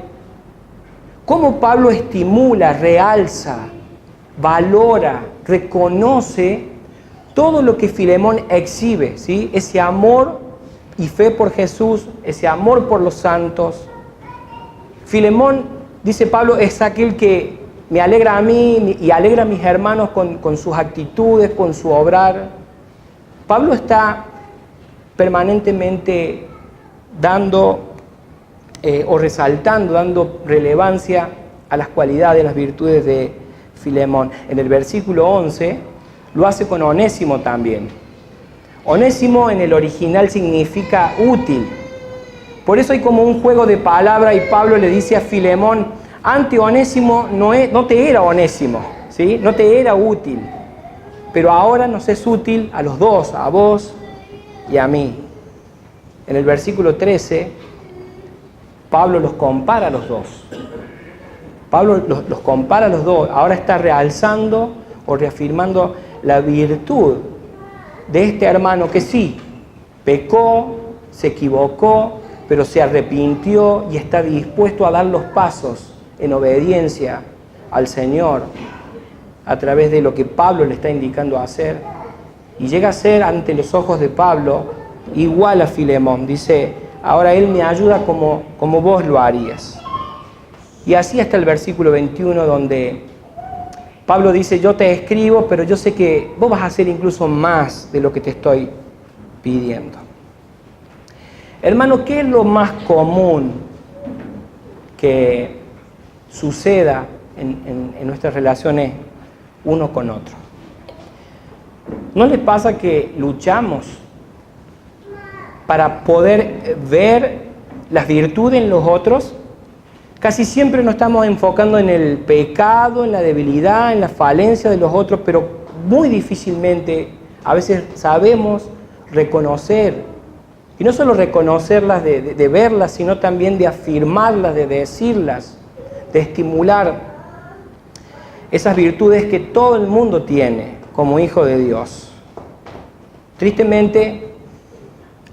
cómo Pablo estimula, realza, valora, reconoce todo lo que Filemón exhibe, ¿sí? Ese amor y fe por Jesús, ese amor por los santos. Filemón, dice Pablo, es aquel que me alegra a mí y alegra a mis hermanos con sus actitudes, con su obrar. Pablo está permanentemente dando o resaltando, dando relevancia a las cualidades, a las virtudes de Filemón. En el versículo 11 lo hace con Onésimo también. Onésimo en el original significa útil. Por eso hay como un juego de palabras y Pablo le dice a Filemón, ante Onésimo no te era Onésimo, ¿sí? No te era útil, pero ahora nos es útil a los dos, a vos y a mí. En el versículo 13, Pablo los compara a los dos. Pablo los compara a los dos. Ahora está realzando o reafirmando la virtud de este hermano que sí, pecó, se equivocó, pero se arrepintió y está dispuesto a dar los pasos en obediencia al Señor a través de lo que Pablo le está indicando a hacer. Y llega a ser ante los ojos de Pablo igual a Filemón. Dice, ahora él me ayuda como vos lo harías. Y así hasta el versículo 21 donde Pablo dice, yo te escribo, pero yo sé que vos vas a hacer incluso más de lo que te estoy pidiendo. Hermano, ¿qué es lo más común que suceda en nuestras relaciones uno con otro? ¿No les pasa que luchamos para poder ver las virtudes en los otros? Casi siempre nos estamos enfocando en el pecado, en la debilidad, en la falencia de los otros, pero muy difícilmente a veces sabemos reconocer, y no solo reconocerlas de verlas, sino también de afirmarlas, de decirlas, de estimular esas virtudes que todo el mundo tiene como hijo de Dios. Tristemente,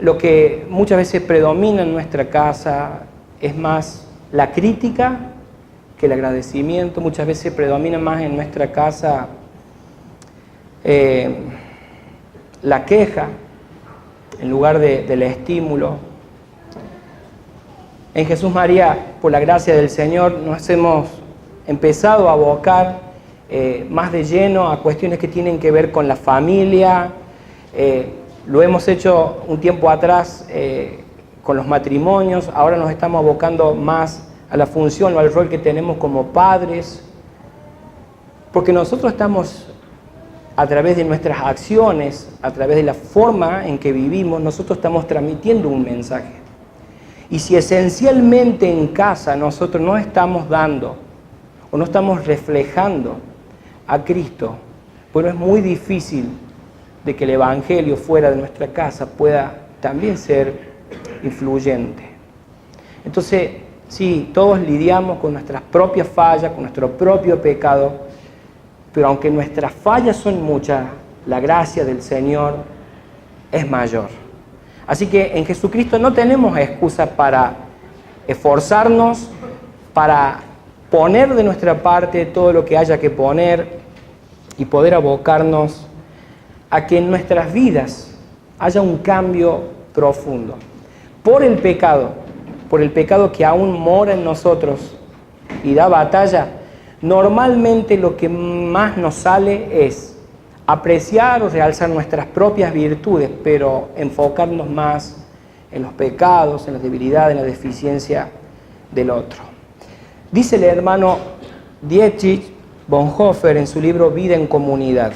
lo que muchas veces predomina en nuestra casa es más la crítica que el agradecimiento. Muchas veces predomina más en nuestra casa la queja en lugar del estímulo. En Jesús María, por la gracia del Señor, nos hemos empezado a abocar más de lleno a cuestiones que tienen que ver con la familia. Lo hemos hecho un tiempo atrás con los matrimonios, ahora nos estamos abocando más a la función o al rol que tenemos como padres, porque nosotros estamos, a través de nuestras acciones, a través de la forma en que vivimos, nosotros estamos transmitiendo un mensaje. Y si esencialmente en casa nosotros no estamos dando o no estamos reflejando a Cristo, bueno, es muy difícil de que el Evangelio fuera de nuestra casa pueda también ser influyente. Entonces, sí, todos lidiamos con nuestras propias fallas, con nuestro propio pecado, pero aunque nuestras fallas son muchas, la gracia del Señor es mayor. Así que en Jesucristo no tenemos excusa para esforzarnos, para poner de nuestra parte todo lo que haya que poner y poder abocarnos a que en nuestras vidas haya un cambio profundo. Por el pecado que aún mora en nosotros y da batalla, normalmente lo que más nos sale es apreciar o realzar nuestras propias virtudes, pero enfocarnos más en los pecados, en las debilidades, en la deficiencia del otro. Dice el hermano Dietrich Bonhoeffer en su libro Vida en Comunidad: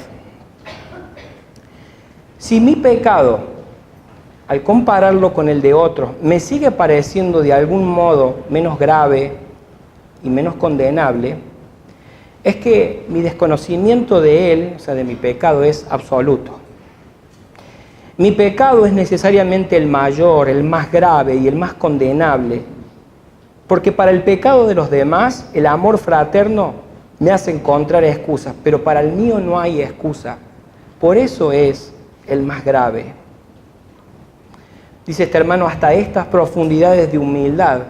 si mi pecado, al compararlo con el de otros, me sigue pareciendo de algún modo menos grave y menos condenable, es que mi desconocimiento de él, o sea, de mi pecado, es absoluto. Mi pecado es necesariamente el mayor, el más grave y el más condenable, porque para el pecado de los demás, el amor fraterno me hace encontrar excusas, pero para el mío no hay excusa. Por eso es el más grave. Dice este hermano: hasta estas profundidades de humildad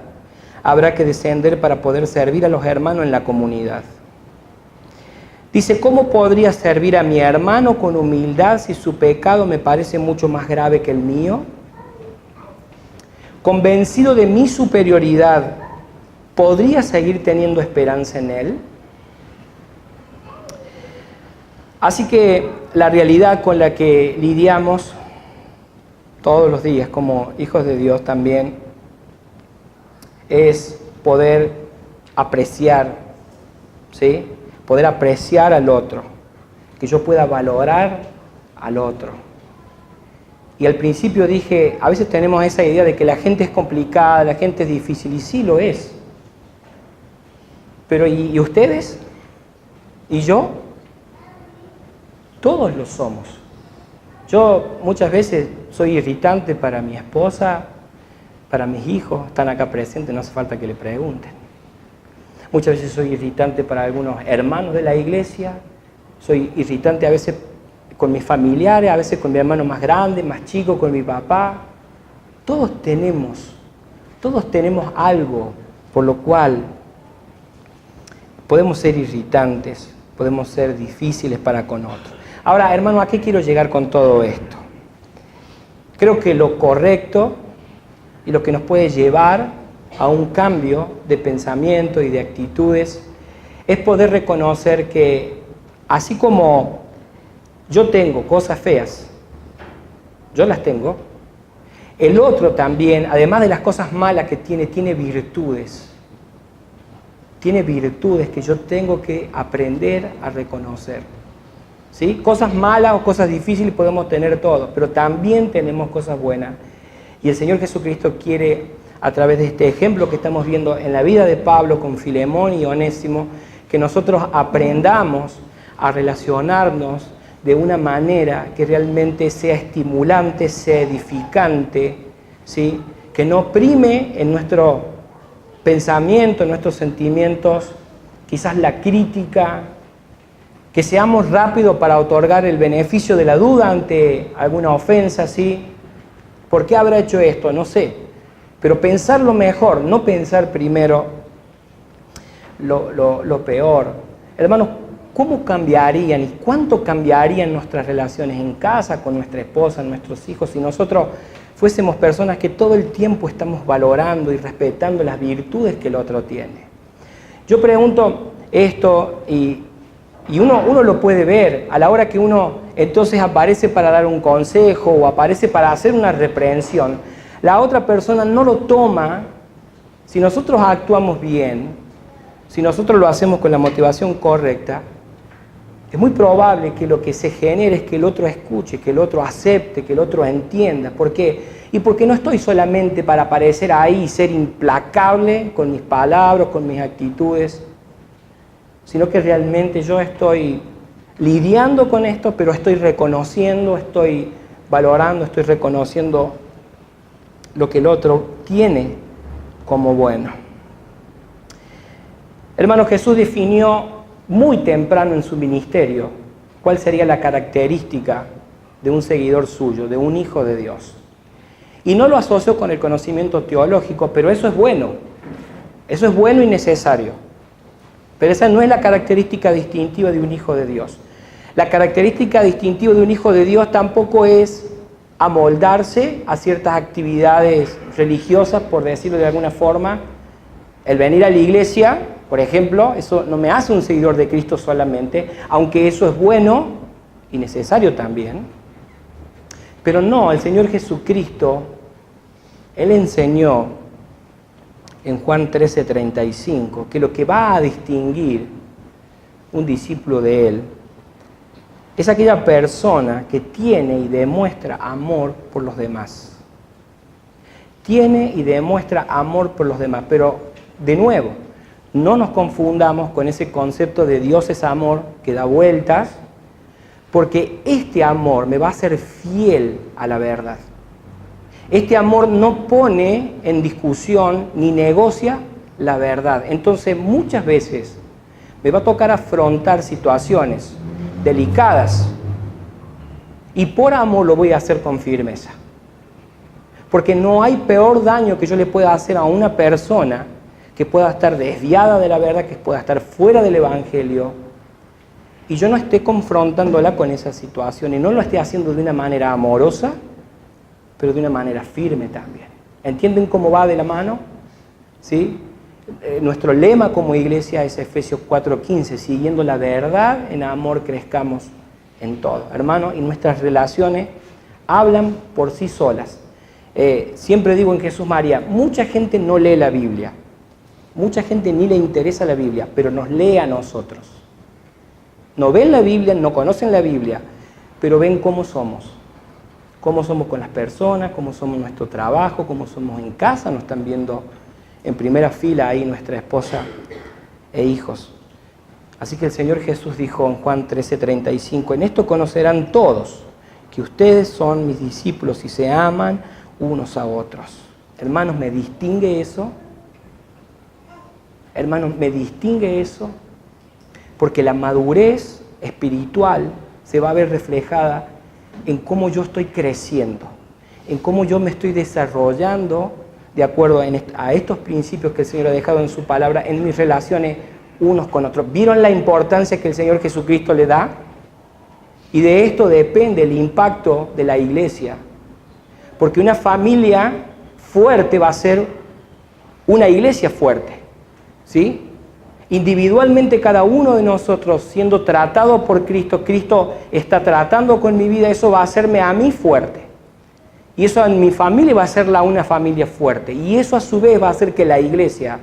habrá que descender para poder servir a los hermanos en la comunidad. Dice: ¿cómo podría servir a mi hermano con humildad si su pecado me parece mucho más grave que el mío? Convencido de mi superioridad, ¿podría seguir teniendo esperanza en él? Así que la realidad con la que lidiamos todos los días como hijos de Dios también es poder apreciar, ¿sí? Poder apreciar al otro, que yo pueda valorar al otro. Y al principio dije, a veces tenemos esa idea de que la gente es complicada, la gente es difícil, y sí lo es. Pero ¿y ustedes? ¿Y yo? Todos lo somos. Yo muchas veces soy irritante para mi esposa, para mis hijos, están acá presentes, no hace falta que le pregunten. Muchas veces soy irritante para algunos hermanos de la iglesia, soy irritante a veces con mis familiares, a veces con mi hermano más grande, más chico, con mi papá. Todos tenemos algo por lo cual podemos ser irritantes, podemos ser difíciles para con otros. Ahora, hermano, ¿a qué quiero llegar con todo esto? Creo que lo correcto y lo que nos puede llevar a un cambio de pensamiento y de actitudes es poder reconocer que así como yo tengo cosas feas, yo las tengo, el otro también, además de las cosas malas que tiene virtudes. Tiene virtudes que yo tengo que aprender a reconocer. ¿Sí? Cosas malas o cosas difíciles podemos tener todos, pero también tenemos cosas buenas. Y el Señor Jesucristo quiere, a través de este ejemplo que estamos viendo en la vida de Pablo con Filemón y Onésimo, que nosotros aprendamos a relacionarnos de una manera que realmente sea estimulante, sea edificante, ¿sí? Que no prime en nuestro pensamiento, en nuestros sentimientos, quizás la crítica, que seamos rápidos para otorgar el beneficio de la duda ante alguna ofensa, ¿sí? ¿Por qué habrá hecho esto? No sé. Pero pensarlo mejor, no pensar primero lo peor. Hermanos, ¿cómo cambiarían y cuánto cambiarían nuestras relaciones en casa, con nuestra esposa, nuestros hijos, si nosotros fuésemos personas que todo el tiempo estamos valorando y respetando las virtudes que el otro tiene? Yo pregunto esto y uno lo puede ver a la hora que uno entonces aparece para dar un consejo o aparece para hacer una reprensión. La otra persona no lo toma. Si nosotros actuamos bien, si nosotros lo hacemos con la motivación correcta, es muy probable que lo que se genere es que el otro escuche, que el otro acepte, que el otro entienda. ¿Por qué? Y porque no estoy solamente para aparecer ahí y ser implacable con mis palabras, con mis actitudes, sino que realmente yo estoy lidiando con esto, pero estoy reconociendo, estoy valorando, estoy reconociendo lo que el otro tiene como bueno. Hermano, Jesús definió muy temprano en su ministerio cuál sería la característica de un seguidor suyo, de un hijo de Dios. Y no lo asocio con el conocimiento teológico, pero eso es bueno. Eso es bueno y necesario. Pero esa no es la característica distintiva de un hijo de Dios. La característica distintiva de un hijo de Dios tampoco es amoldarse a ciertas actividades religiosas, por decirlo de alguna forma. El venir a la iglesia, por ejemplo, eso no me hace un seguidor de Cristo solamente, aunque eso es bueno y necesario también. Pero no, el Señor Jesucristo, Él enseñó en Juan 13:35 que lo que va a distinguir un discípulo de Él es aquella persona que tiene y demuestra amor por los demás. Tiene y demuestra amor por los demás, pero de nuevo, no nos confundamos con ese concepto de Dios es amor que da vueltas, porque este amor me va a hacer fiel a la verdad. Este amor no pone en discusión ni negocia la verdad. Entonces muchas veces me va a tocar afrontar situaciones delicadas y por amor lo voy a hacer con firmeza. Porque no hay peor daño que yo le pueda hacer a una persona que pueda estar desviada de la verdad, que pueda estar fuera del Evangelio, y yo no esté confrontándola con esa situación, y no lo esté haciendo de una manera amorosa, pero de una manera firme también. ¿Entienden cómo va de la mano? ¿Sí? Nuestro lema como iglesia es Efesios 4:15, siguiendo la verdad en amor crezcamos en todo. Hermano, y nuestras relaciones hablan por sí solas. Siempre digo en Jesús María, mucha gente no lee la Biblia, mucha gente ni le interesa la Biblia, pero nos lee a nosotros. No ven la Biblia, no conocen la Biblia, pero ven cómo somos con las personas, cómo somos en nuestro trabajo, cómo somos en casa, nos están viendo en primera fila ahí nuestra esposa e hijos. Así que el Señor Jesús dijo en Juan 13:35, en esto conocerán todos que ustedes son mis discípulos y se aman unos a otros. Hermanos, ¿me distingue eso? Hermanos, ¿me distingue eso? Porque la madurez espiritual se va a ver reflejada en cómo yo estoy creciendo, en cómo yo me estoy desarrollando de acuerdo a estos principios que el Señor ha dejado en su palabra, en mis relaciones unos con otros. ¿Vieron la importancia que el Señor Jesucristo le da? Y de esto depende el impacto de la iglesia. Porque una familia fuerte va a ser una iglesia fuerte, ¿sí? Individualmente cada uno de nosotros siendo tratado por Cristo, Cristo está tratando con mi vida, eso va a hacerme a mí fuerte. Y eso en mi familia va a ser una familia fuerte. Y eso a su vez va a hacer que la iglesia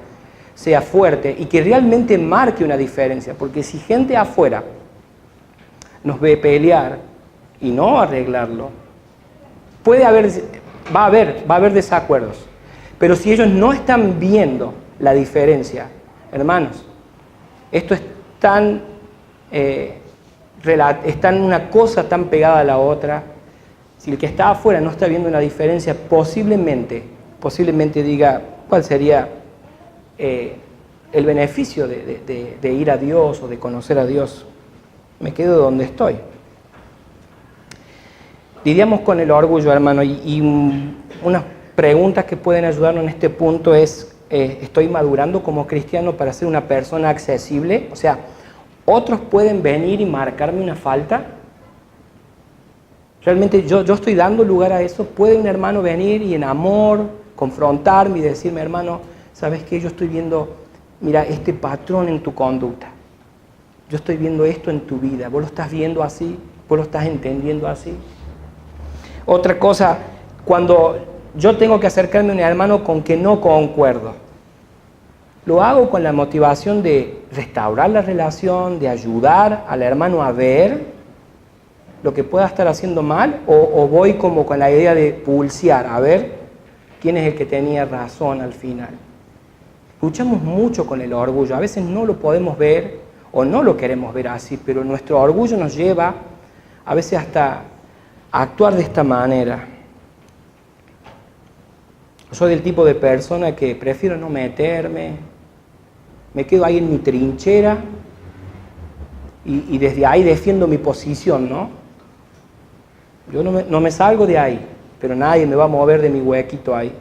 sea fuerte y que realmente marque una diferencia. Porque si gente afuera nos ve pelear y no arreglarlo, va a haber desacuerdos. Pero si ellos no están viendo la diferencia, hermanos, esto es tan una cosa tan pegada a la otra. Si el que está afuera no está viendo una diferencia, posiblemente diga cuál sería el beneficio de ir a Dios o de conocer a Dios. Me quedo donde estoy. Lidiamos con el orgullo, hermano, y unas preguntas que pueden ayudarnos en este punto es, ¿estoy madurando como cristiano para ser una persona accesible? O sea, ¿otros pueden venir y marcarme una falta? ¿Realmente yo estoy dando lugar a eso? ¿Puede un hermano venir y en amor confrontarme y decirme, hermano, ¿sabes qué? Yo estoy viendo, mira, este patrón en tu conducta. Yo estoy viendo esto en tu vida. ¿Vos lo estás viendo así? ¿Vos lo estás entendiendo así? Otra cosa, cuando yo tengo que acercarme a un hermano con que no concuerdo, lo hago con la motivación de restaurar la relación, de ayudar al hermano a ver lo que pueda estar haciendo mal, o voy como con la idea de pulsear, a ver quién es el que tenía razón al final. Luchamos mucho con el orgullo, a veces no lo podemos ver o no lo queremos ver así, pero nuestro orgullo nos lleva a veces hasta a actuar de esta manera. Soy del tipo de persona que prefiero no meterme, me quedo ahí en mi trinchera y desde ahí defiendo mi posición, ¿no? Yo no me salgo de ahí. pero nadie me va a mover de mi huequito ahí.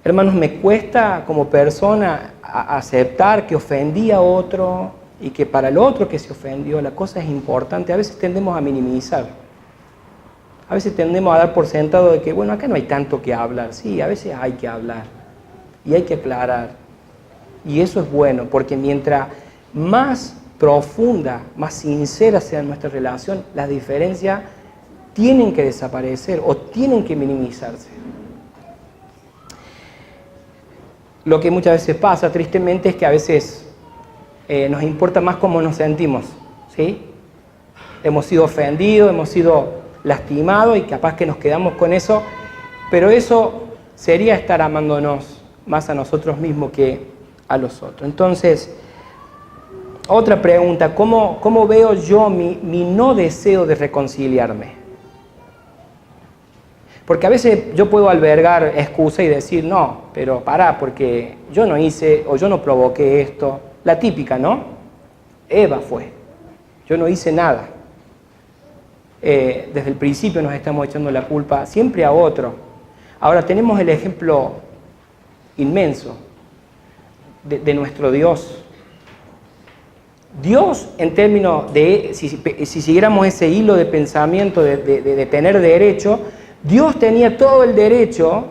Hermanos, me cuesta como persona aceptar que ofendí a otro y que para el otro que se ofendió la cosa es importante. A veces tendemos a minimizar. A veces tendemos a dar por sentado de que, bueno, acá no hay tanto que hablar. Sí, a veces hay que hablar y hay que aclarar. Y eso es bueno, porque mientras más profunda, más sincera sea nuestra relación, las diferencias tienen que desaparecer o tienen que minimizarse. Lo que muchas veces pasa, tristemente, es que a veces nos importa más cómo nos sentimos, ¿sí? Hemos sido ofendidos, hemos sido lastimados y capaz que nos quedamos con eso, pero eso sería estar amándonos más a nosotros mismos que a los otros. Entonces, otra pregunta, ¿cómo veo yo mi no deseo de reconciliarme? Porque a veces yo puedo albergar excusa y decir, no, pero pará, porque yo no hice o yo no provoqué esto. La típica, ¿no? Eva fue. Yo no hice nada. Desde el principio nos estamos echando la culpa siempre a otro. Ahora tenemos el ejemplo inmenso de nuestro Dios. Dios, en términos de, si siguiéramos ese hilo de pensamiento de tener derecho, Dios tenía todo el derecho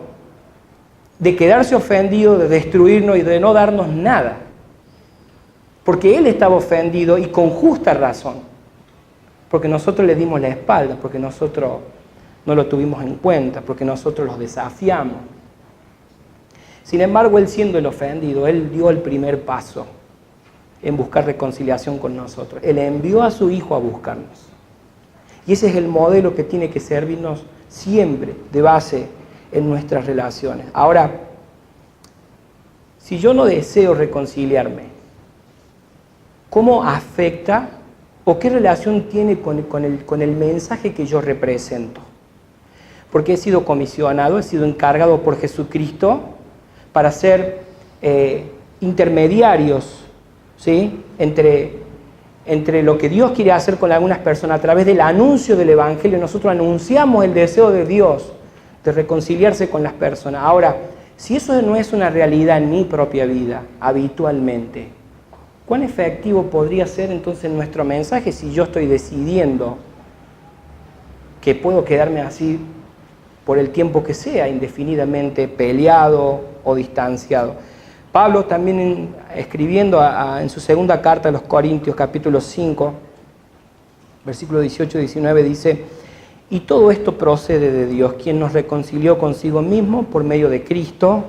de quedarse ofendido, de destruirnos y de no darnos nada. Porque Él estaba ofendido y con justa razón. Porque nosotros le dimos la espalda, porque nosotros no lo tuvimos en cuenta, porque nosotros los desafiamos. Sin embargo, Él siendo el ofendido, Él dio el primer paso en buscar reconciliación con nosotros. Él envió a su Hijo a buscarnos. Y ese es el modelo que tiene que servirnos siempre de base en nuestras relaciones. Ahora, si yo no deseo reconciliarme, ¿cómo afecta o qué relación tiene con el mensaje que yo represento? Porque he sido comisionado, he sido encargado por Jesucristo para ser intermediarios, ¿sí? entre lo que Dios quiere hacer con algunas personas a través del anuncio del Evangelio. Nosotros anunciamos el deseo de Dios de reconciliarse con las personas. Ahora, si eso no es una realidad en mi propia vida, habitualmente, ¿cuán efectivo podría ser entonces nuestro mensaje si yo estoy decidiendo que puedo quedarme así por el tiempo que sea, indefinidamente peleado o distanciado? Pablo también escribiendo en su segunda carta a los Corintios, capítulo 5, versículo 18 y 19, dice: y todo esto procede de Dios, quien nos reconcilió consigo mismo por medio de Cristo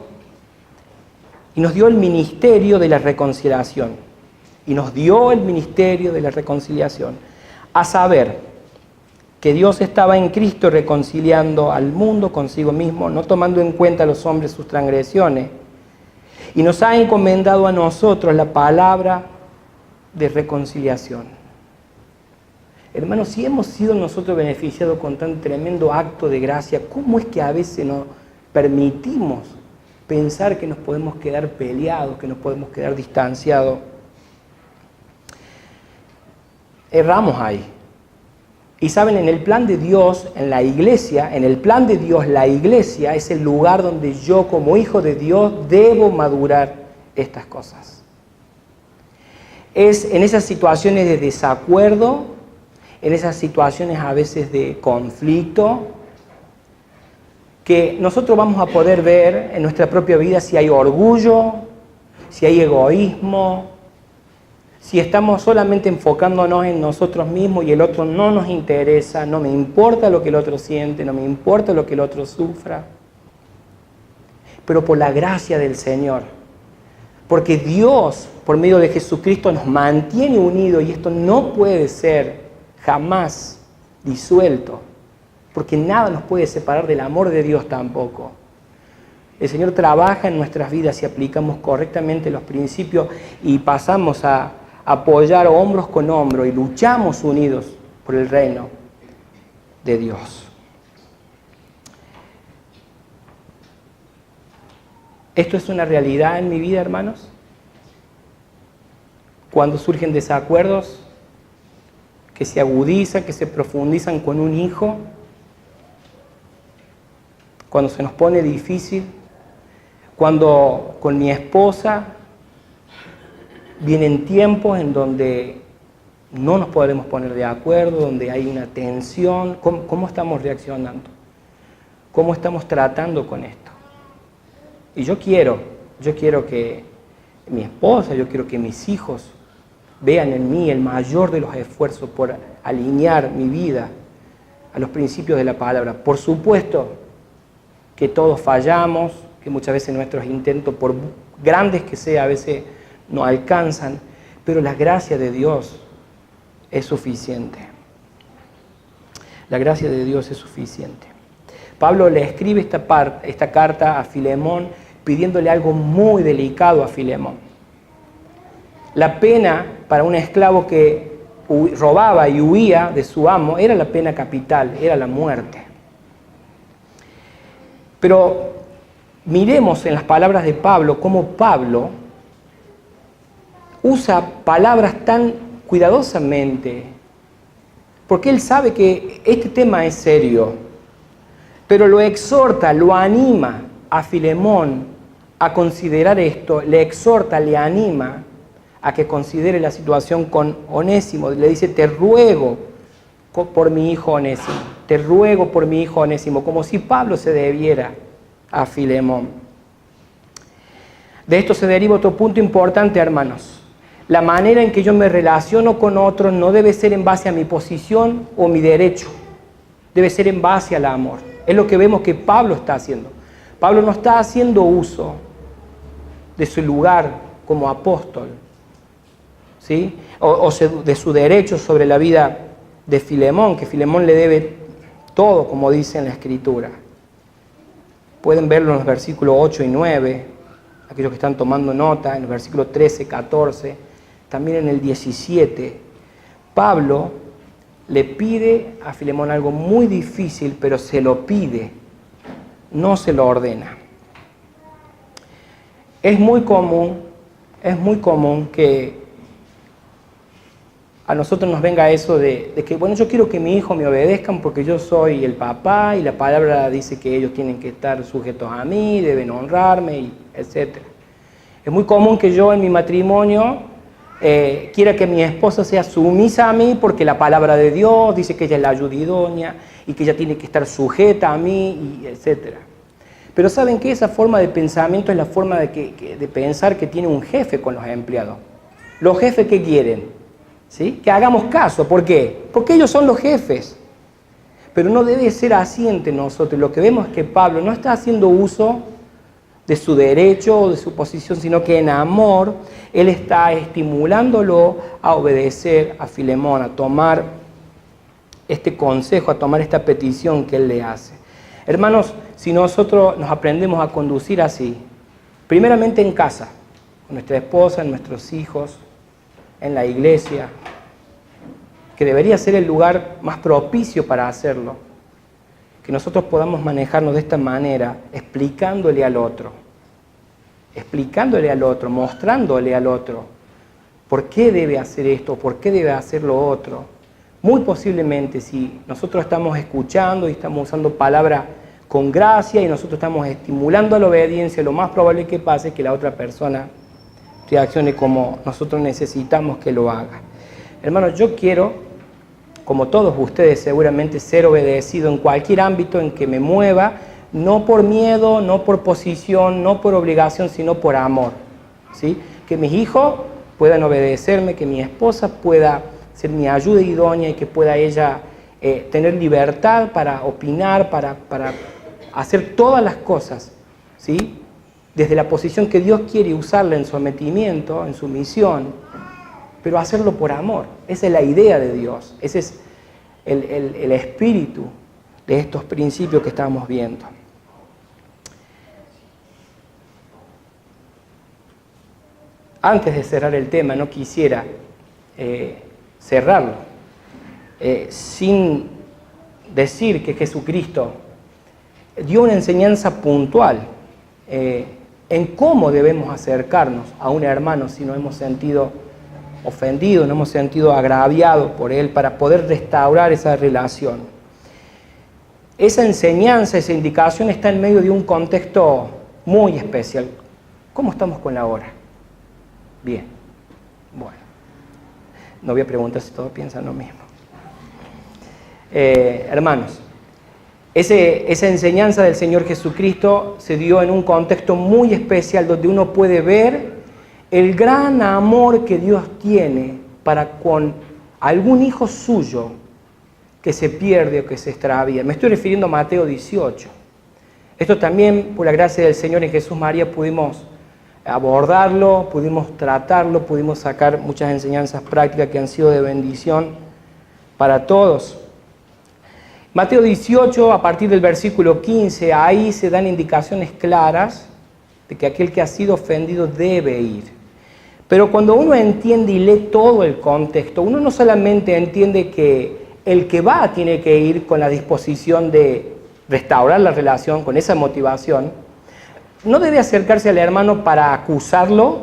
y nos dio el ministerio de la reconciliación. Y nos dio el ministerio de la reconciliación, a saber, que Dios estaba en Cristo reconciliando al mundo consigo mismo, no tomando en cuenta a los hombres sus transgresiones, y nos ha encomendado a nosotros la palabra de reconciliación. Hermanos, si hemos sido nosotros beneficiados con tan tremendo acto de gracia, ¿cómo es que a veces nos permitimos pensar que nos podemos quedar peleados, que nos podemos quedar distanciados? Erramos ahí. Y saben, en el plan de Dios, en la iglesia, en el plan de Dios, la iglesia es el lugar donde yo como hijo de Dios debo madurar estas cosas. Es en esas situaciones de desacuerdo, en esas situaciones a veces de conflicto, que nosotros vamos a poder ver en nuestra propia vida si hay orgullo, si hay egoísmo, si estamos solamente enfocándonos en nosotros mismos y el otro no nos interesa, no me importa lo que el otro siente, no me importa lo que el otro sufra. Pero por la gracia del Señor, porque Dios, por medio de Jesucristo, nos mantiene unidos y esto no puede ser jamás disuelto, porque nada nos puede separar del amor de Dios tampoco. El Señor trabaja en nuestras vidas si aplicamos correctamente los principios y pasamos a apoyar hombros con hombro y luchamos unidos por el reino de Dios. ¿Esto es una realidad en mi vida, hermanos? Cuando surgen desacuerdos que se agudizan, que se profundizan con un hijo, cuando se nos pone difícil, cuando con mi esposa vienen tiempos en donde no nos podremos poner de acuerdo, donde hay una tensión. ¿Cómo estamos reaccionando? ¿Cómo estamos tratando con esto? Y yo quiero que mi esposa, yo quiero que mis hijos vean en mí el mayor de los esfuerzos por alinear mi vida a los principios de la palabra. Por supuesto que todos fallamos, que muchas veces nuestros intentos, por grandes que sean, a veces no alcanzan, pero la gracia de Dios es suficiente. La gracia de Dios es suficiente. Pablo le escribe esta carta a Filemón pidiéndole algo muy delicado a Filemón. La pena para un esclavo que robaba y huía de su amo era la pena capital, era la muerte. Pero miremos en las palabras de Pablo cómo Pablo usa palabras tan cuidadosamente, porque él sabe que este tema es serio, pero lo exhorta, lo anima a Filemón a considerar esto, le exhorta, le anima a que considere la situación con Onésimo. Le dice, te ruego por mi hijo Onésimo, te ruego por mi hijo Onésimo, como si Pablo se debiera a Filemón. De esto se deriva otro punto importante, hermanos. La manera en que yo me relaciono con otros no debe ser en base a mi posición o mi derecho, debe ser en base al amor. Es lo que vemos que Pablo está haciendo. Pablo no está haciendo uso de su lugar como apóstol, ¿sí? o de su derecho sobre la vida de Filemón, que Filemón le debe todo, como dice en la Escritura. Pueden verlo en los versículos 8 y 9, aquellos que están tomando nota, en los versículos 13, 14, también en el 17. Pablo le pide a Filemón algo muy difícil, pero se lo pide, no se lo ordena. Es muy común que a nosotros nos venga eso de que, bueno, yo quiero que mi hijo me obedezcan porque yo soy el papá y la palabra dice que ellos tienen que estar sujetos a mí, deben honrarme, etc. Es muy común que yo en mi matrimonio quiera que mi esposa sea sumisa a mí porque la palabra de Dios dice que ella es la ayuda idónea y que ella tiene que estar sujeta a mí, y etc. Pero ¿saben qué? Esa forma de pensamiento es la forma de pensar que tiene un jefe con los empleados. ¿Los jefes qué quieren? ¿Sí? Que hagamos caso. ¿Por qué? Porque ellos son los jefes. Pero no debe ser así entre nosotros. Lo que vemos es que Pablo no está haciendo uso de su derecho o de su posición, sino que en amor él está estimulándolo a obedecer a Filemón, a tomar este consejo, a tomar esta petición que él le hace. Hermanos, si nosotros nos aprendemos a conducir así, primeramente en casa, con nuestra esposa, nuestros hijos, en la iglesia, que debería ser el lugar más propicio para hacerlo, que nosotros podamos manejarnos de esta manera, explicándole al otro, mostrándole al otro por qué debe hacer esto, por qué debe hacer lo otro. Muy posiblemente, si nosotros estamos escuchando y estamos usando palabras con gracia y nosotros estamos estimulando a la obediencia, lo más probable que pase es que la otra persona reaccione como nosotros necesitamos que lo haga. Hermanos, yo quiero, como todos ustedes seguramente, ser obedecido en cualquier ámbito en que me mueva, no por miedo, no por posición, no por obligación, sino por amor, ¿sí? Que mis hijos puedan obedecerme, que mi esposa pueda ser mi ayuda idónea y que pueda ella tener libertad para opinar, para hacer todas las cosas, ¿sí? Desde la posición que Dios quiere usarla en sometimiento, en sumisión, pero hacerlo por amor. Esa es la idea de Dios, ese es el espíritu de estos principios que estamos viendo. Antes de cerrar el tema, no quisiera cerrarlo sin decir que Jesucristo dio una enseñanza puntual en cómo debemos acercarnos a un hermano si nos hemos sentido ofendidos, nos hemos sentido agraviados por él, para poder restaurar esa relación. esa enseñanza, esa indicación está en medio de un contexto muy especial. ¿Cómo estamos con la hora? Bien. Bueno. No voy a preguntar si todos piensan lo mismo. Hermanos, esa enseñanza del Señor Jesucristo se dio en un contexto muy especial donde uno puede ver el gran amor que Dios tiene para con algún hijo suyo que se pierde o que se extravía. Me estoy refiriendo a Mateo 18. Esto también, por la gracia del Señor en Jesús María, pudimos abordarlo, pudimos tratarlo, pudimos sacar muchas enseñanzas prácticas que han sido de bendición para todos. Mateo 18, a partir del versículo 15, ahí se dan indicaciones claras de que aquel que ha sido ofendido debe ir. Pero cuando uno entiende y lee todo el contexto, uno no solamente entiende que el que va tiene que ir con la disposición de restaurar la relación, con esa motivación, no debe acercarse al hermano para acusarlo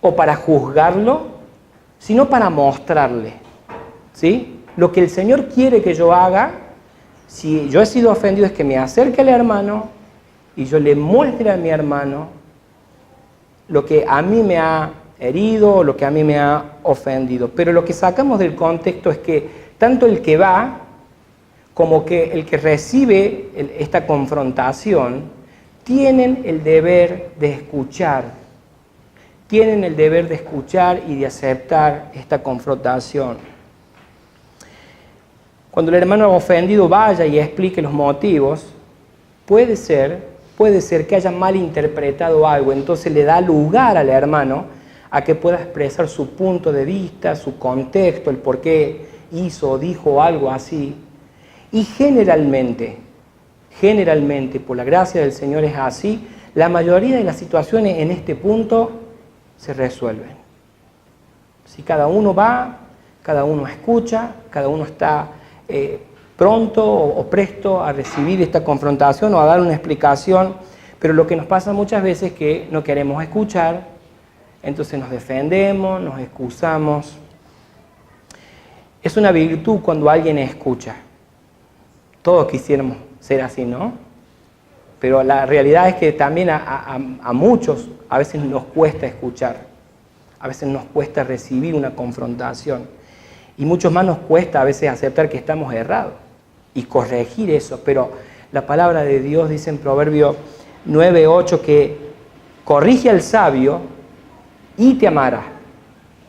o para juzgarlo, sino para mostrarle, ¿sí? Lo que el Señor quiere que yo haga, si yo he sido ofendido, es que me acerque al hermano y yo le muestre a mi hermano lo que a mí me ha herido, lo que a mí me ha ofendido. Pero lo que sacamos del contexto es que tanto el que va como que el que recibe esta confrontación tienen el deber de escuchar. Tienen el deber de escuchar y de aceptar esta confrontación. Cuando el hermano ofendido vaya y explique los motivos, puede ser que haya malinterpretado algo, entonces le da lugar al hermano a que pueda expresar su punto de vista, su contexto, el por qué hizo o dijo algo así. Y generalmente, por la gracia del Señor es así, la mayoría de las situaciones en este punto se resuelven. Si cada uno va, cada uno escucha, cada uno está pronto o presto a recibir esta confrontación o a dar una explicación, pero lo que nos pasa muchas veces es que no queremos escuchar, entonces nos defendemos, nos excusamos. Es una virtud cuando alguien escucha. Todos quisiéramos ser así, ¿no? Pero la realidad es que también a muchos a veces nos cuesta escuchar, a veces nos cuesta recibir una confrontación. Y mucho más nos cuesta a veces aceptar que estamos errados y corregir eso. Pero la palabra de Dios dice en Proverbio 9:8 que corrige al sabio y te amará.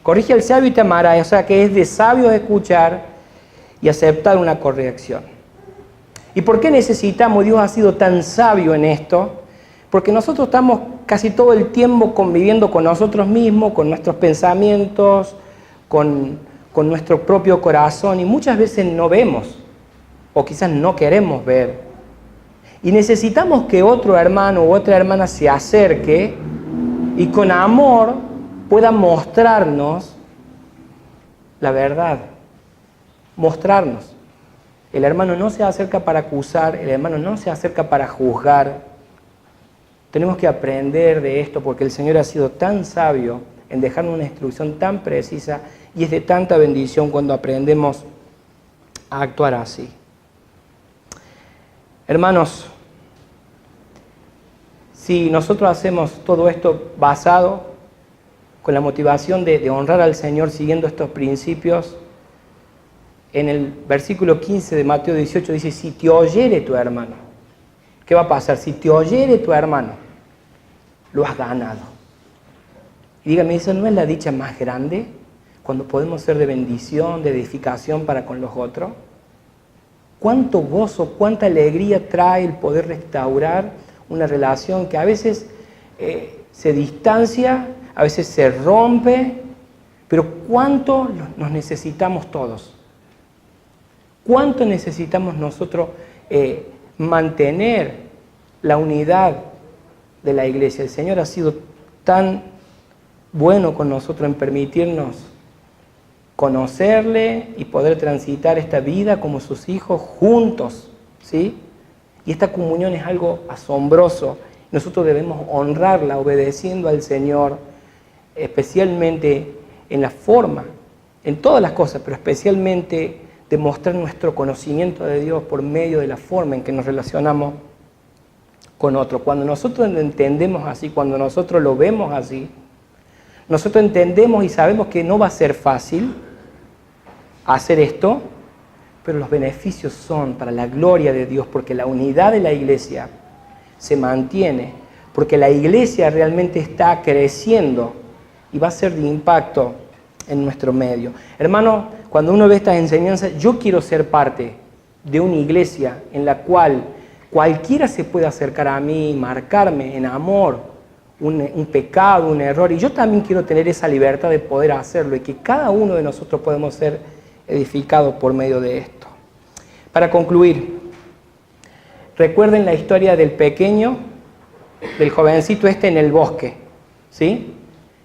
Corrige al sabio y te amará. O sea que es de sabio escuchar y aceptar una corrección. ¿Y por qué necesitamos? Dios ha sido tan sabio en esto. Porque nosotros estamos casi todo el tiempo conviviendo con nosotros mismos, con nuestros pensamientos, con nuestro propio corazón, y muchas veces no vemos, o quizás no queremos ver. Y necesitamos que otro hermano u otra hermana se acerque y con amor pueda mostrarnos la verdad, mostrarnos. El hermano no se acerca para acusar, el hermano no se acerca para juzgar. Tenemos que aprender de esto porque el Señor ha sido tan sabio en dejarnos una instrucción tan precisa y es de tanta bendición cuando aprendemos a actuar así. Hermanos, si nosotros hacemos todo esto basado con la motivación de honrar al Señor siguiendo estos principios, en el versículo 15 de Mateo 18 dice, si te oyere tu hermano, ¿qué va a pasar? Si te oyere tu hermano, lo has ganado. Y dígame, ¿eso no es la dicha más grande? Cuando podemos ser de bendición, de edificación para con los otros. Cuánto gozo, cuánta alegría trae el poder restaurar una relación que a veces se distancia, a veces se rompe, pero cuánto nos necesitamos todos. Cuánto necesitamos nosotros mantener la unidad de la iglesia. El Señor ha sido tan bueno con nosotros en permitirnos conocerle y poder transitar esta vida como sus hijos juntos, ¿sí? Y esta comunión es algo asombroso. Nosotros debemos honrarla obedeciendo al Señor, especialmente en la forma, en todas las cosas, pero especialmente demostrar nuestro conocimiento de Dios por medio de la forma en que nos relacionamos con otros. Cuando nosotros lo entendemos así, cuando nosotros lo vemos así, nosotros entendemos y sabemos que no va a ser fácil hacer esto, pero los beneficios son para la gloria de Dios, porque la unidad de la iglesia se mantiene, porque la iglesia realmente está creciendo y va a ser de impacto en nuestro medio. Hermano, cuando uno ve estas enseñanzas, yo quiero ser parte de una iglesia en la cual cualquiera se puede acercar a mí, marcarme en amor, un pecado, un error, y yo también quiero tener esa libertad de poder hacerlo y que cada uno de nosotros podemos ser edificados por medio de esto. Para concluir, recuerden la historia del pequeño, del jovencito en el bosque, ¿sí?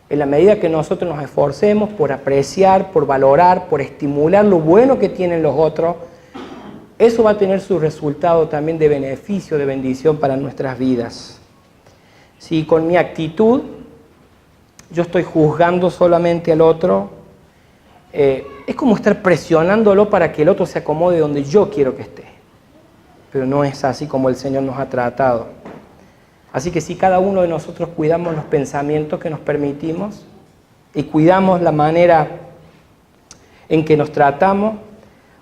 En la medida que nosotros nos esforcemos por apreciar, por valorar, por estimular lo bueno que tienen los otros, eso va a tener su resultado también de beneficio, de bendición para nuestras vidas. Si con mi actitud yo estoy juzgando solamente al otro, es como estar presionándolo para que el otro se acomode donde yo quiero que esté. Pero no es así como el Señor nos ha tratado. Así que si cada uno de nosotros cuidamos los pensamientos que nos permitimos y cuidamos la manera en que nos tratamos,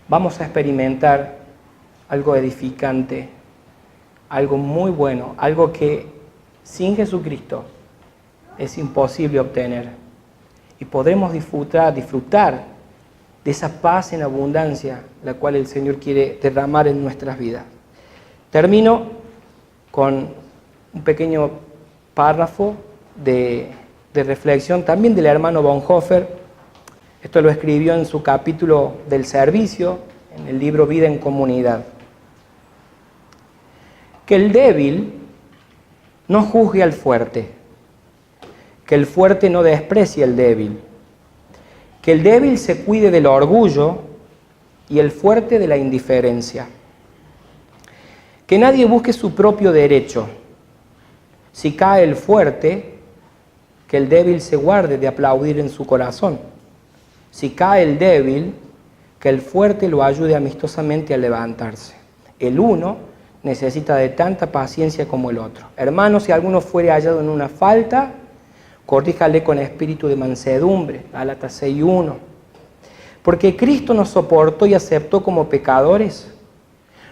vamos a experimentar algo edificante, algo muy bueno, algo que sin Jesucristo es imposible obtener. Y podremos disfrutar de esa paz en abundancia, la cual el Señor quiere derramar en nuestras vidas. Termino con un pequeño párrafo de reflexión también del hermano Bonhoeffer. Esto lo escribió en su capítulo del servicio, en el libro Vida en Comunidad. Que el débil no juzgue al fuerte, que el fuerte no desprecie al débil, que el débil se cuide del orgullo y el fuerte de la indiferencia. Que nadie busque su propio derecho. Si cae el fuerte, que el débil se guarde de aplaudir en su corazón. Si cae el débil, que el fuerte lo ayude amistosamente a levantarse. El uno necesita de tanta paciencia como el otro. Hermanos, si alguno fuere hallado en una falta, corríjale con espíritu de mansedumbre. Gálatas 6:1. Porque Cristo nos soportó y aceptó como pecadores.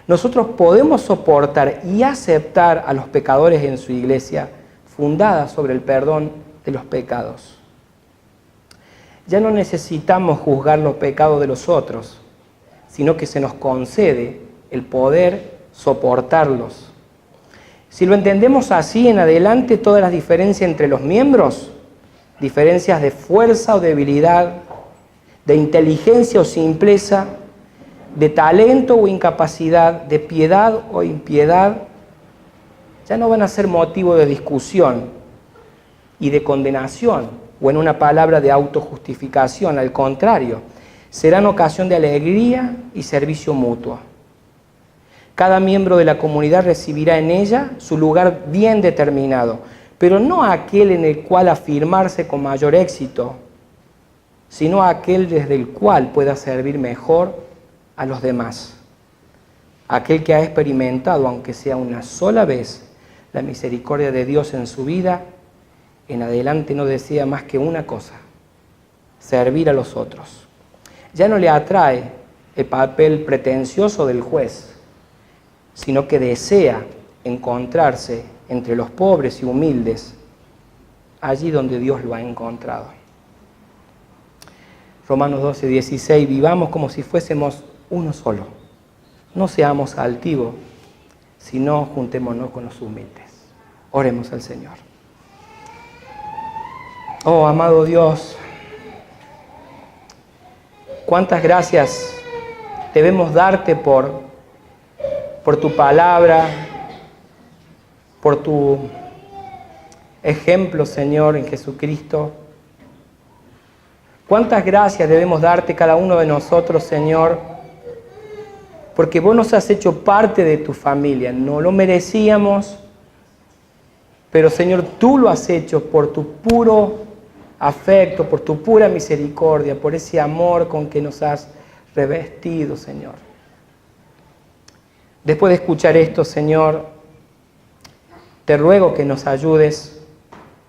Nosotros podemos soportar y aceptar a los pecadores en su iglesia, fundada sobre el perdón de los pecados. Ya no necesitamos juzgar los pecados de los otros, sino que se nos concede el poder soportarlos. Si lo entendemos así, en adelante todas las diferencias entre los miembros, diferencias de fuerza o debilidad, de inteligencia o simpleza, de talento o incapacidad, de piedad o impiedad, ya no van a ser motivo de discusión y de condenación, o en una palabra de autojustificación. Al contrario, serán ocasión de alegría y servicio mutuo. Cada miembro de la comunidad recibirá en ella su lugar bien determinado, pero no aquel en el cual afirmarse con mayor éxito, sino aquel desde el cual pueda servir mejor a los demás. Aquel que ha experimentado, aunque sea una sola vez, la misericordia de Dios en su vida, en adelante no desea más que una cosa: servir a los otros. Ya no le atrae el papel pretencioso del juez, sino que desea encontrarse entre los pobres y humildes, allí donde Dios lo ha encontrado. Romanos 12:16, vivamos como si fuésemos uno solo. No seamos altivos, sino juntémonos con los humildes. Oremos al Señor. Oh, amado Dios, cuántas gracias debemos darte por tu palabra, por tu ejemplo, Señor, en Jesucristo. Cuántas gracias debemos darte cada uno de nosotros, Señor, porque vos nos has hecho parte de tu familia. No lo merecíamos, pero Señor, tú lo has hecho por tu puro afecto, por tu pura misericordia, por ese amor con que nos has revestidos, Señor. Después de escuchar esto, Señor, te ruego que nos ayudes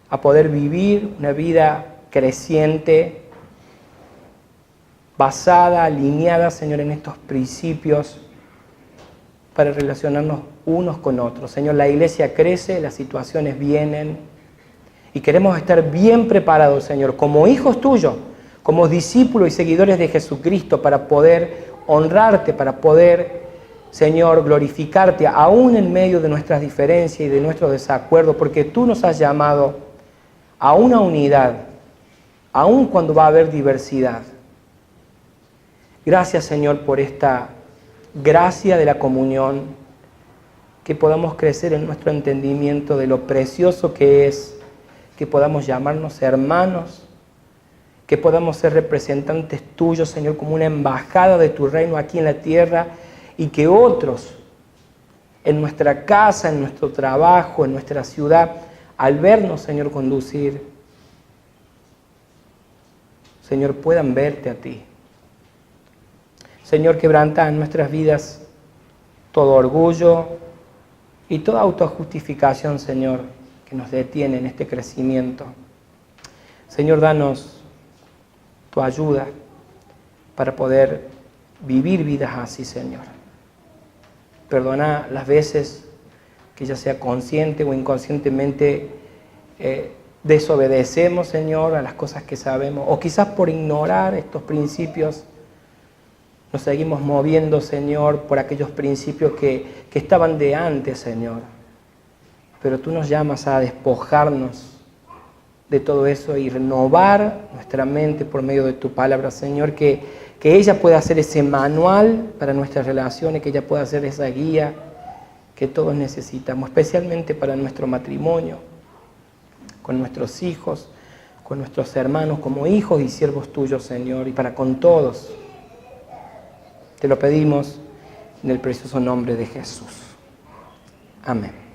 a poder vivir una vida creciente, basada, alineada, Señor, en estos principios para relacionarnos unos con otros. Señor, la iglesia crece, las situaciones vienen y queremos estar bien preparados, Señor, como hijos tuyos, como discípulos y seguidores de Jesucristo, para poder honrarte, para poder, Señor, glorificarte aún en medio de nuestras diferencias y de nuestros desacuerdos, porque tú nos has llamado a una unidad, aún cuando va a haber diversidad. Gracias, Señor, por esta gracia de la comunión, que podamos crecer en nuestro entendimiento de lo precioso que es, que podamos llamarnos hermanos, que podamos ser representantes tuyos, Señor, como una embajada de tu reino aquí en la tierra, y que otros en nuestra casa, en nuestro trabajo, en nuestra ciudad, al vernos, Señor, conducir, Señor, puedan verte a ti. Señor, quebranta en nuestras vidas todo orgullo y toda autojustificación, Señor, que nos detiene en este crecimiento. Señor, danos tu ayuda para poder vivir vidas así, Señor. Perdona las veces que ya sea consciente o inconscientemente desobedecemos, Señor, a las cosas que sabemos, o quizás por ignorar estos principios nos seguimos moviendo, Señor, por aquellos principios que estaban de antes, Señor. Pero tú nos llamas a despojarnos de todo eso y renovar nuestra mente por medio de tu palabra, Señor, que ella pueda ser ese manual para nuestras relaciones, que ella pueda ser esa guía que todos necesitamos, especialmente para nuestro matrimonio, con nuestros hijos, con nuestros hermanos, como hijos y siervos tuyos, Señor, y para con todos. Te lo pedimos en el precioso nombre de Jesús. Amén.